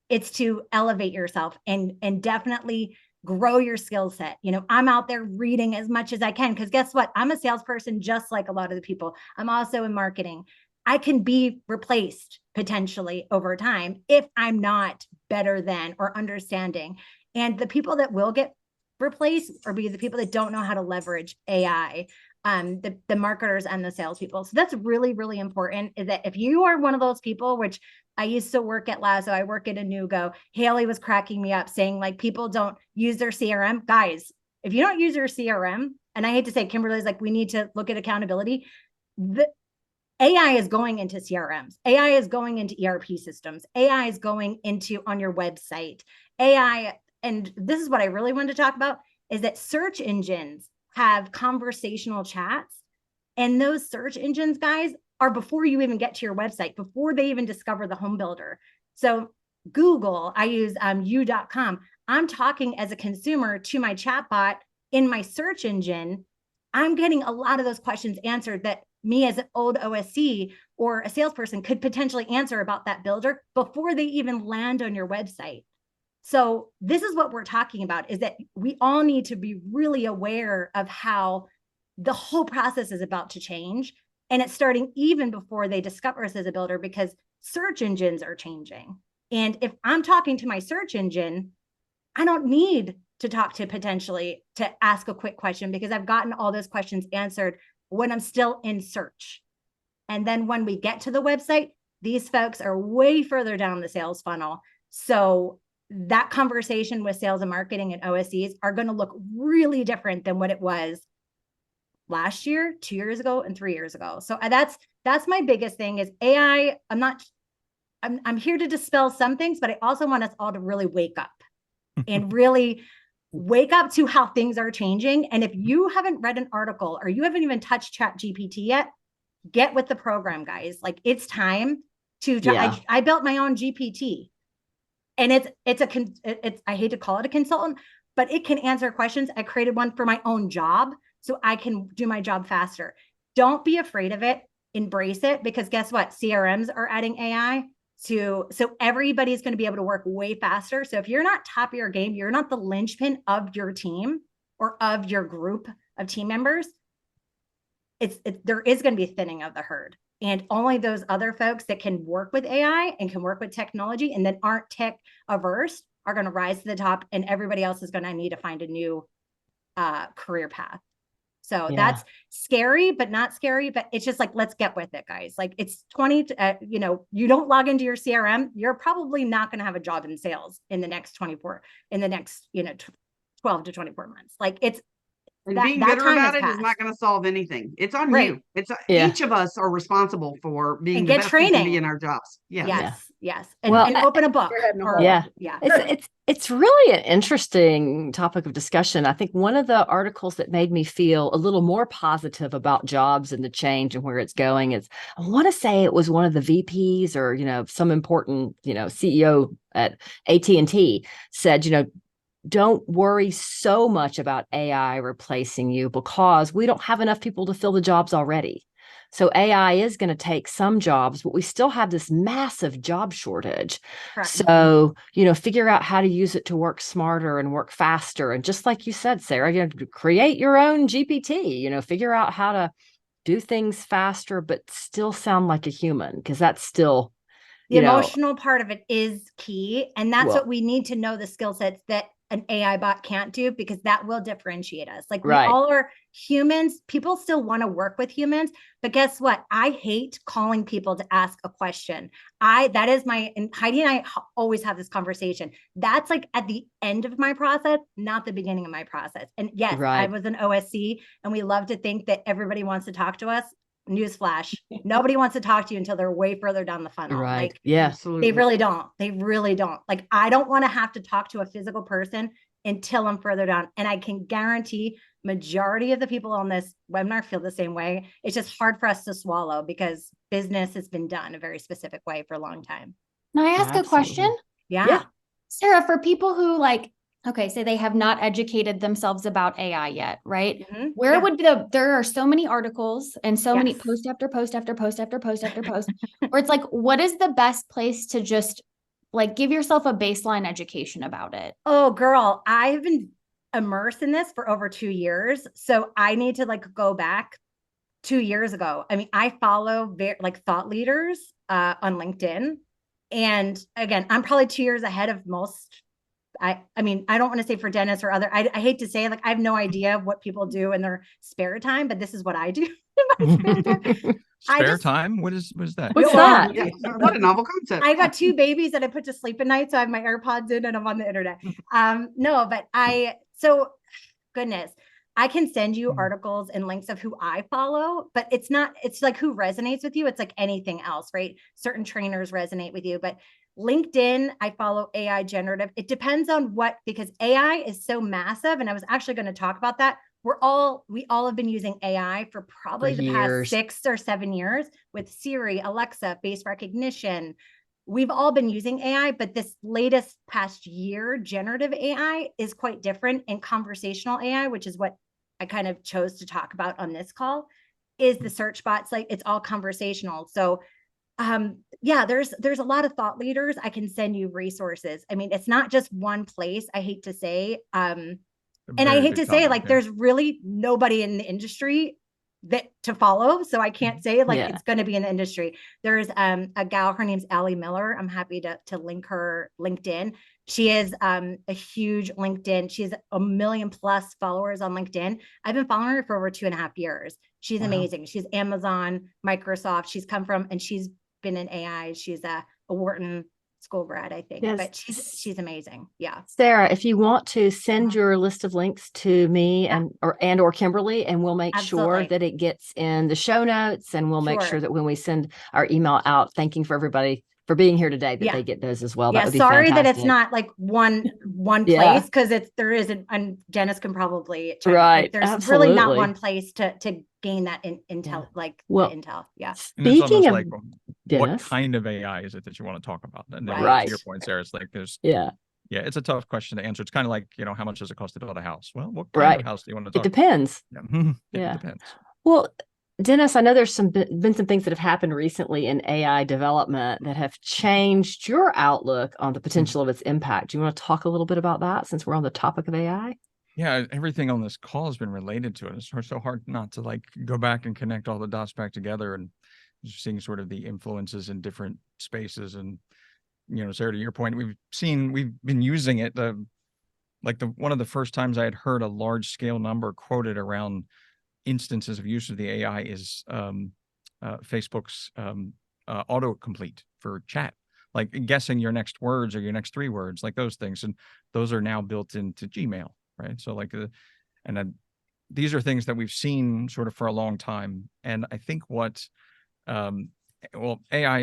It's to elevate yourself and definitely grow your skill set. I'm out there reading as much as I can, because guess what? I'm a salesperson just like a lot of the people. I'm also in marketing. I can be replaced potentially over time if I'm not better than or understanding. And the people that will get replaced or be the people that don't know how to leverage AI, the marketers and the salespeople. So that's really, really important, is that if you are one of those people, which I used to work at Lasso, I work at Anewgo. Haley was cracking me up saying people don't use their CRM. Guys, if you don't use your CRM, and I hate to say, Kimberly's we need to look at accountability. AI is going into CRMs. AI is going into ERP systems. AI is going into on your website. AI, and this is what I really wanted to talk about, is that search engines have conversational chats. And those search engines, guys, are before you even get to your website, before they even discover the home builder. So Google, I use you.com. I'm talking as a consumer to my chatbot in my search engine. I'm getting a lot of those questions answered that me as an old OSC or a salesperson could potentially answer about that builder before they even land on your website. So this is what we're talking about, is that we all need to be really aware of how the whole process is about to change. And it's starting even before they discover us as a builder, because search engines are changing. And if I'm talking to my search engine, I don't need to talk to potentially to ask a quick question, because I've gotten all those questions answered when I'm still in search. And then when we get to the website, these folks are way further down the sales funnel. So that conversation with sales and marketing and OSCs are going to look really different than what it was last year, 2 years ago, and 3 years ago. So that's my biggest thing is AI. I'm here to dispel some things, but I also want us all to really wake up and really wake up to how things are changing. And if you haven't read an article or you haven't even touched ChatGPT yet, get with the program, guys. Like, it's time to, I built my own GPT, and it's I hate to call it a consultant, but it can answer questions. I created one for my own job so I can do my job faster. Don't be afraid of it. Embrace it, because guess what? CRMs are adding AI. So everybody's going to be able to work way faster. So if you're not top of your game, you're not the linchpin of your team or of your group of team members, there is going to be a thinning of the herd. And only those other folks that can work with AI and can work with technology and then aren't tech averse are going to rise to the top, and everybody else is going to need to find a new career path. So that's scary, but not scary. But it's just like, let's get with it, guys. Like, it's you don't log into your CRM, you're probably not going to have a job in sales in the next 12 to 24 months. Like, it's, and being bitter about it is not going to solve anything. It's on you. It's each of us are responsible for being the best we can be in our jobs. Yes. And open a book. It's really an interesting topic of discussion. I think one of the articles that made me feel a little more positive about jobs and the change and where it's going is, I want to say it was one of the VPs or, some important, CEO at AT&T said, don't worry so much about AI replacing you, because we don't have enough people to fill the jobs already. So AI is going to take some jobs, but we still have this massive job shortage. Correct. So, figure out how to use it to work smarter and work faster. And just like you said, Sara, create your own GPT, figure out how to do things faster, but still sound like a human, because that's still the emotional part of it is key. And that's what we need to know, the skill sets that an AI bot can't do, because that will differentiate us. Like, we all are humans. People still want to work with humans, but guess what? I hate calling people to ask a question. and Heidi and I always have this conversation. That's like at the end of my process, not the beginning of my process. And yes, I was an OSC, and we love to think that everybody wants to talk to us. Newsflash, nobody wants to talk to you until they're way further down the funnel. Right. They really don't. They really don't. Like, I don't want to have to talk to a physical person until I'm further down. And I can guarantee majority of the people on this webinar feel the same way. It's just hard for us to swallow, because business has been done a very specific way for a long time. Can I ask a question? Yeah. Sara, for people who say they have not educated themselves about AI yet, right? Mm-hmm. Where would there are so many articles and so many post after post after post after post after post, where it's like, what is the best place to just give yourself a baseline education about it? Oh, girl, I've been immersed in this for over 2 years. So I need to go back 2 years ago. I mean, I follow thought leaders on LinkedIn. And again, I'm probably 2 years ahead of most. I mean, I don't want to say for Dennis or other, I hate to say it, I have no idea what people do in their spare time, but this is what I do in my spare time. Spare time? What is that? What's that? Yeah, what a novel concept. I got 2 babies that I put to sleep at night, so I have my AirPods in and I'm on the internet. I can send you Mhm. articles and links of who I follow, but it's not, it's like who resonates with you. It's like anything else, right? Certain trainers resonate with you, but LinkedIn, I follow AI generative. It depends on what, because AI is so massive. And I was actually going to talk about that. We all have been using AI for probably the past years. 6 or 7 years with Siri, Alexa, face recognition. We've all been using AI, but this latest past year, generative AI is quite different. And conversational AI, which is what I kind of chose to talk about on this call, is the search bots. Like it's all conversational. So yeah, there's a lot of thought leaders. I can send you resources. I mean, it's not just one place, I hate to say. And I hate to say, like, there's really nobody in the industry that to follow. So I can't say like Yeah. it's going to be in the industry. There's a gal, her name's Allie Miller. I'm happy to link her LinkedIn. She is a huge LinkedIn. She has 1 million plus followers on LinkedIn. I've been following her for over 2.5 years. She's amazing. She's Amazon, Microsoft. She's come from, and she's been in AI. She's a Wharton school grad, I think, Yes. but she's amazing. Yeah. Sarah, if you want to send Mhm. your list of links to me Yeah. or Kimberly, and we'll make sure Absolutely. that it gets in the show notes, and we'll make Sure. sure that when we send our email out, thanking for everybody for being here today, that Yeah. they get those as well. Yeah, That would be sorry that it's fantastic. not like one Yeah. place, because there isn't, and Dennis can probably check, Right, like, there's really not absolutely. one place to gain that intel, Yeah. like Well, the intel. Yeah. And it's Speaking almost of like, what Dennis, kind of AI is it that you want to talk about? And then Right. to your point, Sarah, it's like yeah, it's a tough question to answer. It's kind of like, how much does it cost to build a house? Well, what kind right. of house do you want to It talk depends. about? Yeah. Yeah. It depends. Well, Dennis, I know there's been some things that have happened recently in AI development that have changed your outlook on the potential of its impact. Do you want to talk a little bit about that, since we're on the topic of AI? Yeah, everything on this call has been related to it. It's so hard not to like go back and connect all the dots back together, and just seeing sort of the influences in different spaces. And, Sarah, to your point, we've been using it. One of the first times I had heard a large scale number quoted around instances of use of the AI is Facebook's autocomplete for chat, like guessing your next words or your next 3 words, like those things. And those are now built into Gmail, right? So and then these are things that we've seen sort of for a long time. And I think AI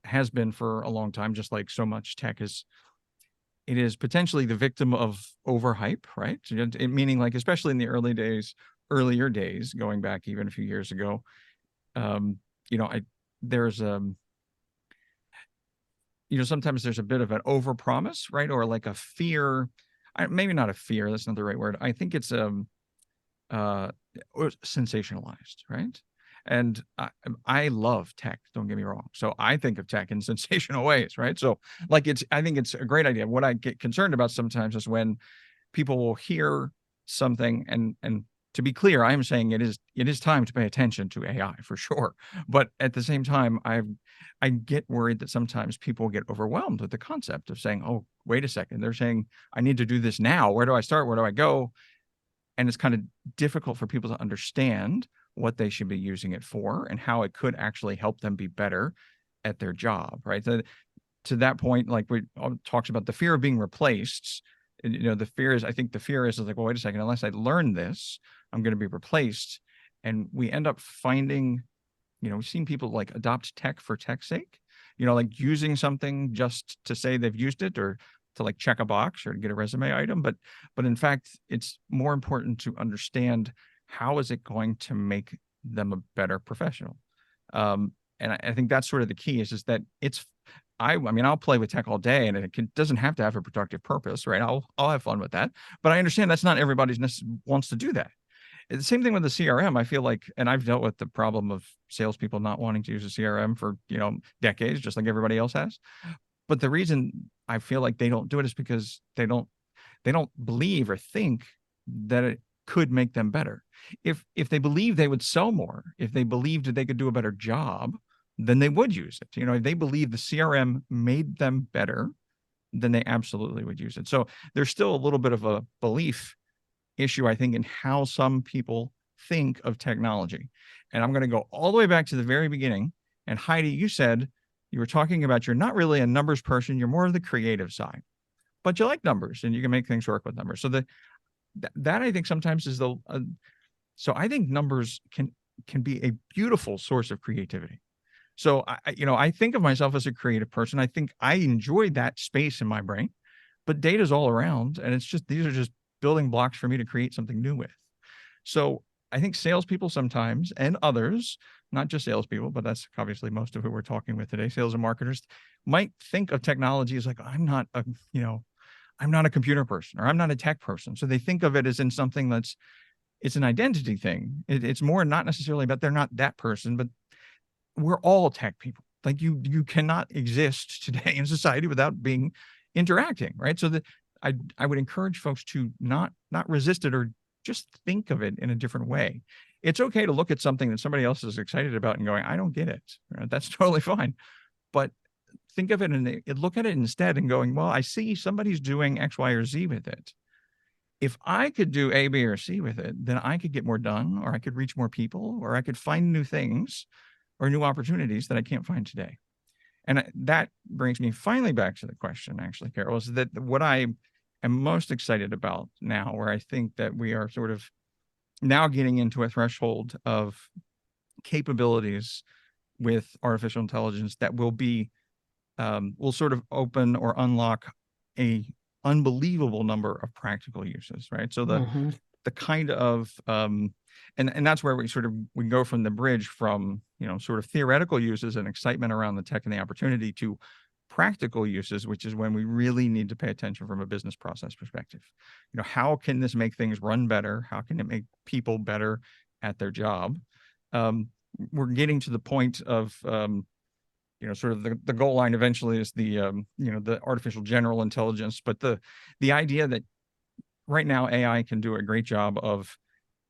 has been for a long time, just like so much tech it is potentially the victim of overhype, right? Meaning, like, especially in the earlier days, going back even a few years ago, there's sometimes there's a bit of an overpromise, right? Or like a fear, maybe not a fear, that's not the right word. I think it's sensationalized, right? And I love tech, don't get me wrong. So I think of tech in sensational ways, right? So like I think it's a great idea. What I get concerned about sometimes is when people will hear something, and to be clear, I am saying it is time to pay attention to AI for sure. But at the same time, I get worried that sometimes people get overwhelmed with the concept of saying, oh, wait a second, they're saying I need to do this now. Where do I start? Where do I go? And it's kind of difficult for people to understand what they should be using it for and how it could actually help them be better at their job, right? So, to that point, like we talks about the fear of being replaced. I think the fear is like, well, wait a second, unless I learn this, I'm going to be replaced. And we end up finding, we've seen people like adopt tech for tech's sake, like using something just to say they've used it, or to like check a box or to get a resume item. But in fact, it's more important to understand how is it going to make them a better professional. And I think that's sort of the key is that I mean, I'll play with tech all day, and it doesn't have to have a productive purpose, right? I'll have fun with that, but I understand that's not everybody wants to do that. The same thing with the CRM. I feel like, and I've dealt with the problem of salespeople not wanting to use a CRM for, decades, just like everybody else has. But the reason I feel like they don't do it is because they don't believe or think that it could make them better. If they believe they would sell more, if they believed that they could do a better job, then they would use it. If they believe the CRM made them better, then they absolutely would use it. So there's still a little bit of a belief issue, I think, in how some people think of technology. And I'm going to go all the way back to the very beginning. And Heidi, you said you were talking about you're not really a numbers person, you're more of the creative side, but you like numbers and you can make things work with numbers. So that I think sometimes is so I think numbers can be a beautiful source of creativity. So I think of myself as a creative person. I think I enjoy that space in my brain, but data's all around, and these are just building blocks for me to create something new with. So I think salespeople sometimes, and others, not just salespeople, but that's obviously most of who we're talking with today, sales and marketers, might think of technology as like, I'm not a computer person, or I'm not a tech person. So they think of it as in something it's an identity thing. It's more not necessarily about they're not that person, but we're all tech people. Like you cannot exist today in society without being interacting, right? So that I would encourage folks to not resist it, or just think of it in a different way. It's okay to look at something that somebody else is excited about and going, I don't get it. Right? That's totally fine. But think of it and look at it instead and going, well, I see somebody's doing X, Y, or Z with it. If I could do A, B, or C with it, then I could get more done, or I could reach more people, or I could find new things or new opportunities that I can't find today. And that brings me finally back to the question, actually, Carol, is that what I am most excited about now, where I think that we are sort of now getting into a threshold of capabilities with artificial intelligence that will sort of open or unlock a unbelievable number of practical uses, right? So the kind of and that's where we go from the bridge from sort of theoretical uses and excitement around the tech and the opportunity to practical uses, which is when we really need to pay attention from a business process perspective. How can this make things run better? How can it make people better at their job? We're getting to the point of sort of the goal line eventually is the artificial general intelligence, but the idea that right now AI can do a great job of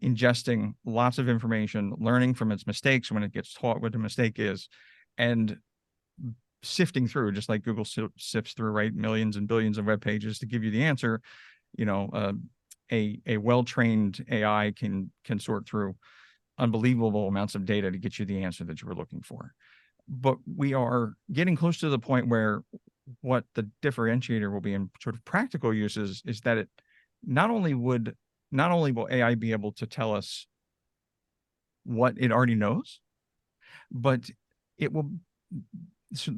ingesting lots of information, learning from its mistakes when it gets taught what the mistake is, and sifting through, just like Google sifts through, right, millions and billions of web pages to give you the answer. A well-trained AI can sort through unbelievable amounts of data to get you the answer that you were looking for. But we are getting close to the point where what the differentiator will be in sort of practical uses is that it not only will AI be able to tell us what it already knows, but it will, so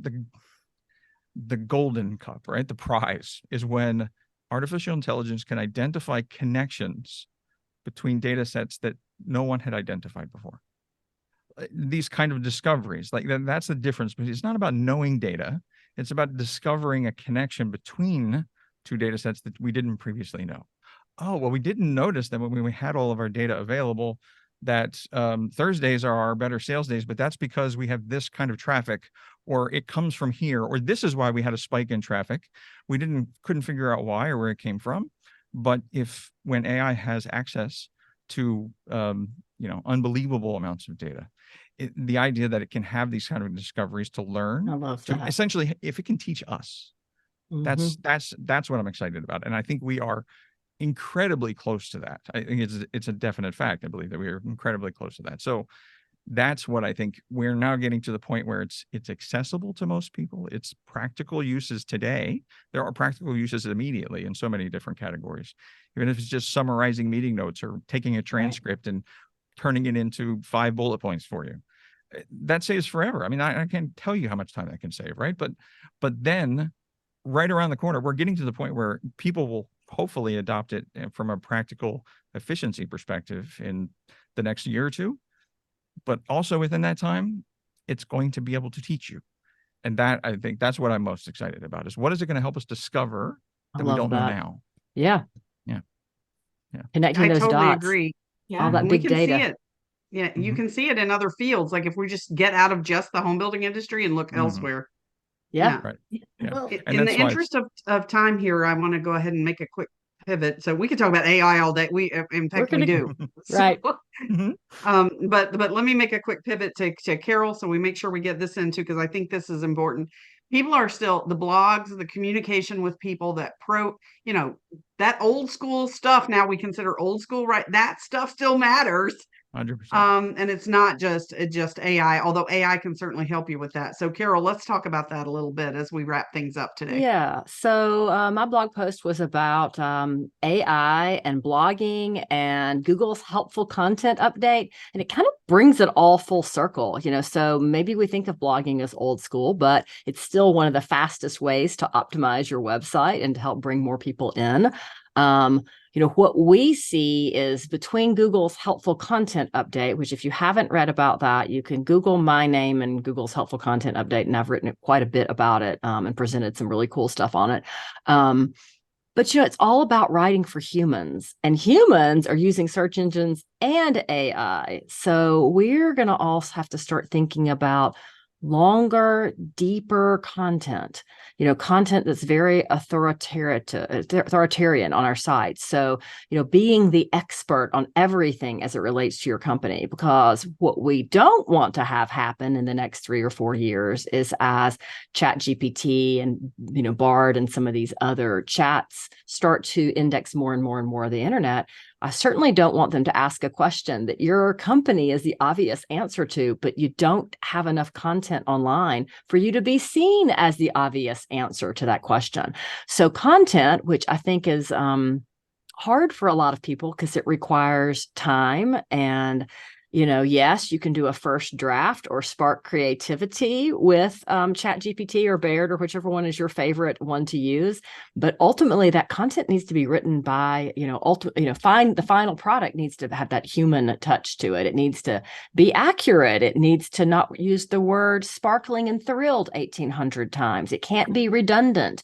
the golden cup, right? The prize is when artificial intelligence can identify connections between data sets that no one had identified before. These kind of discoveries, like that's the difference. But it's not about knowing data. It's about discovering a connection between two data sets that we didn't previously know. Oh, well, we didn't notice that when we had all of our data available, that Thursdays are our better sales days, but that's because we have this kind of traffic, or it comes from here, or this is why we had a spike in traffic. We couldn't figure out why or where it came from. But when AI has access to unbelievable amounts of data, the idea that it can have these kind of discoveries to learn, I love that. Essentially, if it can teach us, that's what I'm excited about. And I think we are incredibly close to that. I think it's a definite fact. I believe that we are incredibly close to that. So that's what I think we're now getting to the point where it's accessible to most people. It's practical uses today. There are practical uses immediately in so many different categories, even if it's just summarizing meeting notes or taking a transcript and turning it into 5 bullet points for you. That saves forever. I mean, I can't tell you how much time that can save, right? But then right around the corner, we're getting to the point where people will hopefully adopt it from a practical efficiency perspective in the next year or two. But also within that time, it's going to be able to teach you. And that, I think that's what I'm most excited about, is what is it going to help us discover that we don't know now? Yeah. Connecting I those totally dots. agree. All that big we can data. see it. Yeah, you can see it in other fields. Like if we just get out of just the home building industry and look elsewhere. Yeah. Right. Well, In the interest of time here, I want to go ahead and make a quick pivot. So we could talk about AI all day. In fact, we do. Right. But let me make a quick pivot to Carol, so we make sure we get this into, because I think this is important. People are still, the blogs, the communication with people, that that old school stuff now we consider old school, right? That stuff still matters. 100%. And it's not just AI, although AI can certainly help you with that. So Carol, let's talk about that a little bit as we wrap things up today. Yeah. So my blog post was about AI and blogging and Google's helpful content update. And it kind of brings it all full circle, so maybe we think of blogging as old school, but it's still one of the fastest ways to optimize your website and to help bring more people in. What we see is between Google's helpful content update, which if you haven't read about that, you can Google my name and Google's helpful content update. And I've written quite a bit about it and presented some really cool stuff on it. But it's all about writing for humans, and humans are using search engines and AI. So we're going to also have to start thinking about longer, deeper content, content that's very authoritarian on our site. So, being the expert on everything as it relates to your company, because what we don't want to have happen in the next 3 or 4 years is as ChatGPT and, Bard and some of these other chats start to index more and more and more of the internet, I certainly don't want them to ask a question that your company is the obvious answer to, but you don't have enough content online for you to be seen as the obvious answer to that question. So content, which I think is hard for a lot of people because it requires time and yes, you can do a first draft or spark creativity with ChatGPT or Baird or whichever one is your favorite one to use. But ultimately, that content needs to be written by, the final product needs to have that human touch to it. It needs to be accurate. It needs to not use the word sparkling and thrilled 1,800 times. It can't be redundant.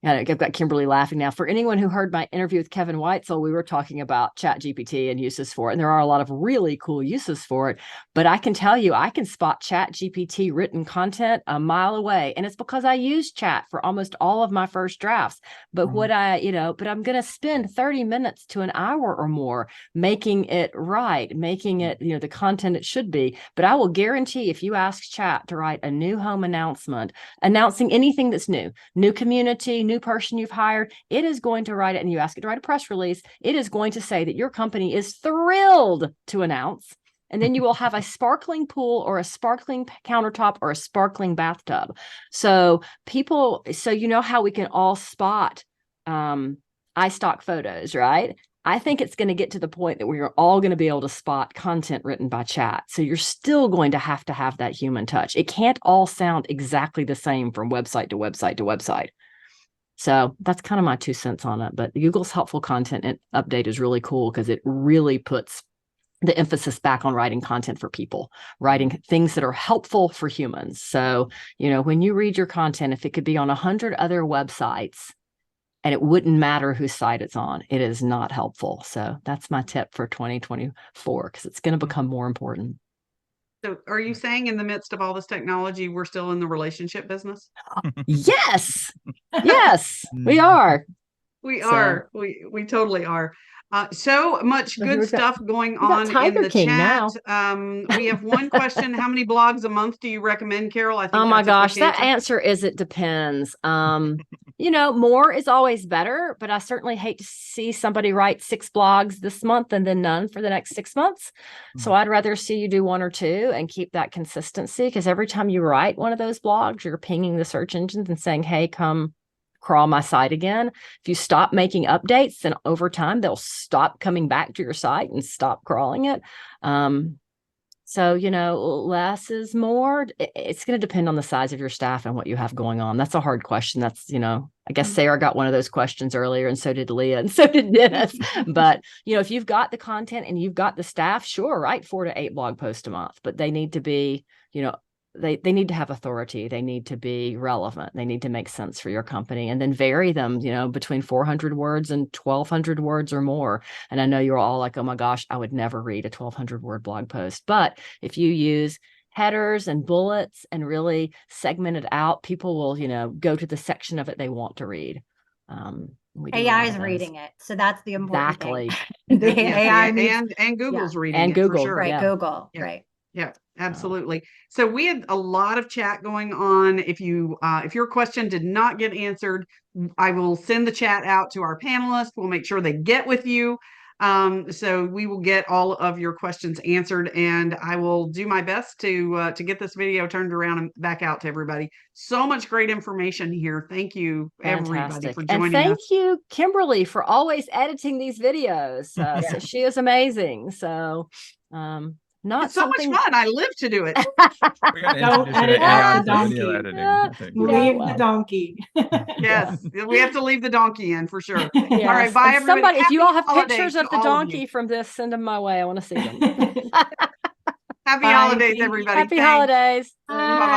And I've got Kimberly laughing now. For anyone who heard my interview with Kevin Weitzel, we were talking about ChatGPT and uses for it. And there are a lot of really cool uses for it. But I can tell you, I can spot ChatGPT written content a mile away. And it's because I use chat for almost all of my first drafts. But but I'm going to spend 30 minutes to an hour or more making it right, making it, the content it should be. But I will guarantee if you ask chat to write a new home announcement, announcing anything that's new community, new person you've hired, it is going to write it, and you ask it to write a press release, it is going to say that your company is thrilled to announce. And then you will have a sparkling pool or a sparkling countertop or a sparkling bathtub. So you know how we can all spot iStock photos, right? I think it's going to get to the point that we're all going to be able to spot content written by chat. So you're still going to have that human touch. It can't all sound exactly the same from website to website to website. So that's kind of my 2 cents on it. But Google's helpful content update is really cool because it really puts the emphasis back on writing content for people, writing things that are helpful for humans. So, when you read your content, if it could be on 100 other websites and it wouldn't matter whose site it's on, it is not helpful. So that's my tip for 2024 because it's going to become more important. So are you saying in the midst of all this technology, we're still in the relationship business? Yes. Yes, we are. We are. We totally are. So much good stuff going on in the chat. We have one question. How many blogs a month do you recommend, Carol? I think oh my gosh, that answer is it depends. More is always better, but I certainly hate to see somebody write 6 blogs this month and then none for the next 6 months. So I'd rather see you do 1 or 2 and keep that consistency, because every time you write one of those blogs, you're pinging the search engines and saying, hey, come crawl my site again. If you stop making updates, then over time they'll stop coming back to your site and stop crawling it. So, less is more. It's going to depend on the size of your staff and what you have going on. That's a hard question. That's, I guess Sara got one of those questions earlier, and so did Leah, and so did Dennis. But, if you've got the content and you've got the staff, sure, write 4 to 8 blog posts a month, but they need to be, they need to have authority. They need to be relevant. They need to make sense for your company, and then vary them, between 400 words and 1,200 words or more. And I know you're all like, oh my gosh, I would never read a 1,200 word blog post. But if you use headers and bullets and really segment it out, people will, go to the section of it they want to read. AI is reading it. So that's the important thing. The AI and Google's reading and it Google, for sure. Right, Google, yeah. right. Yeah, absolutely. So we had a lot of chat going on. If your question did not get answered, I will send the chat out to our panelists. We'll make sure they get with you. So we will get all of your questions answered, and I will do my best to get this video turned around and back out to everybody. So much great information here. Thank you, everybody, Fantastic. for And joining thank us. you, Kimberly, for always editing these videos. So she is amazing. So not It's so much something fun. I live to do it. We gotta Don't introduce it edit to out AI the for video donkey. editing, Yeah. I think. Leave well. the donkey. Yes, we have to leave the donkey in for sure. All Yes. right, bye, And everybody. somebody, if you Happy all have holidays pictures to of the all of you. donkey from this, send them my way. I want to see them. Happy Bye. holidays, Thank you. everybody. Happy Thanks. holidays. Bye-bye.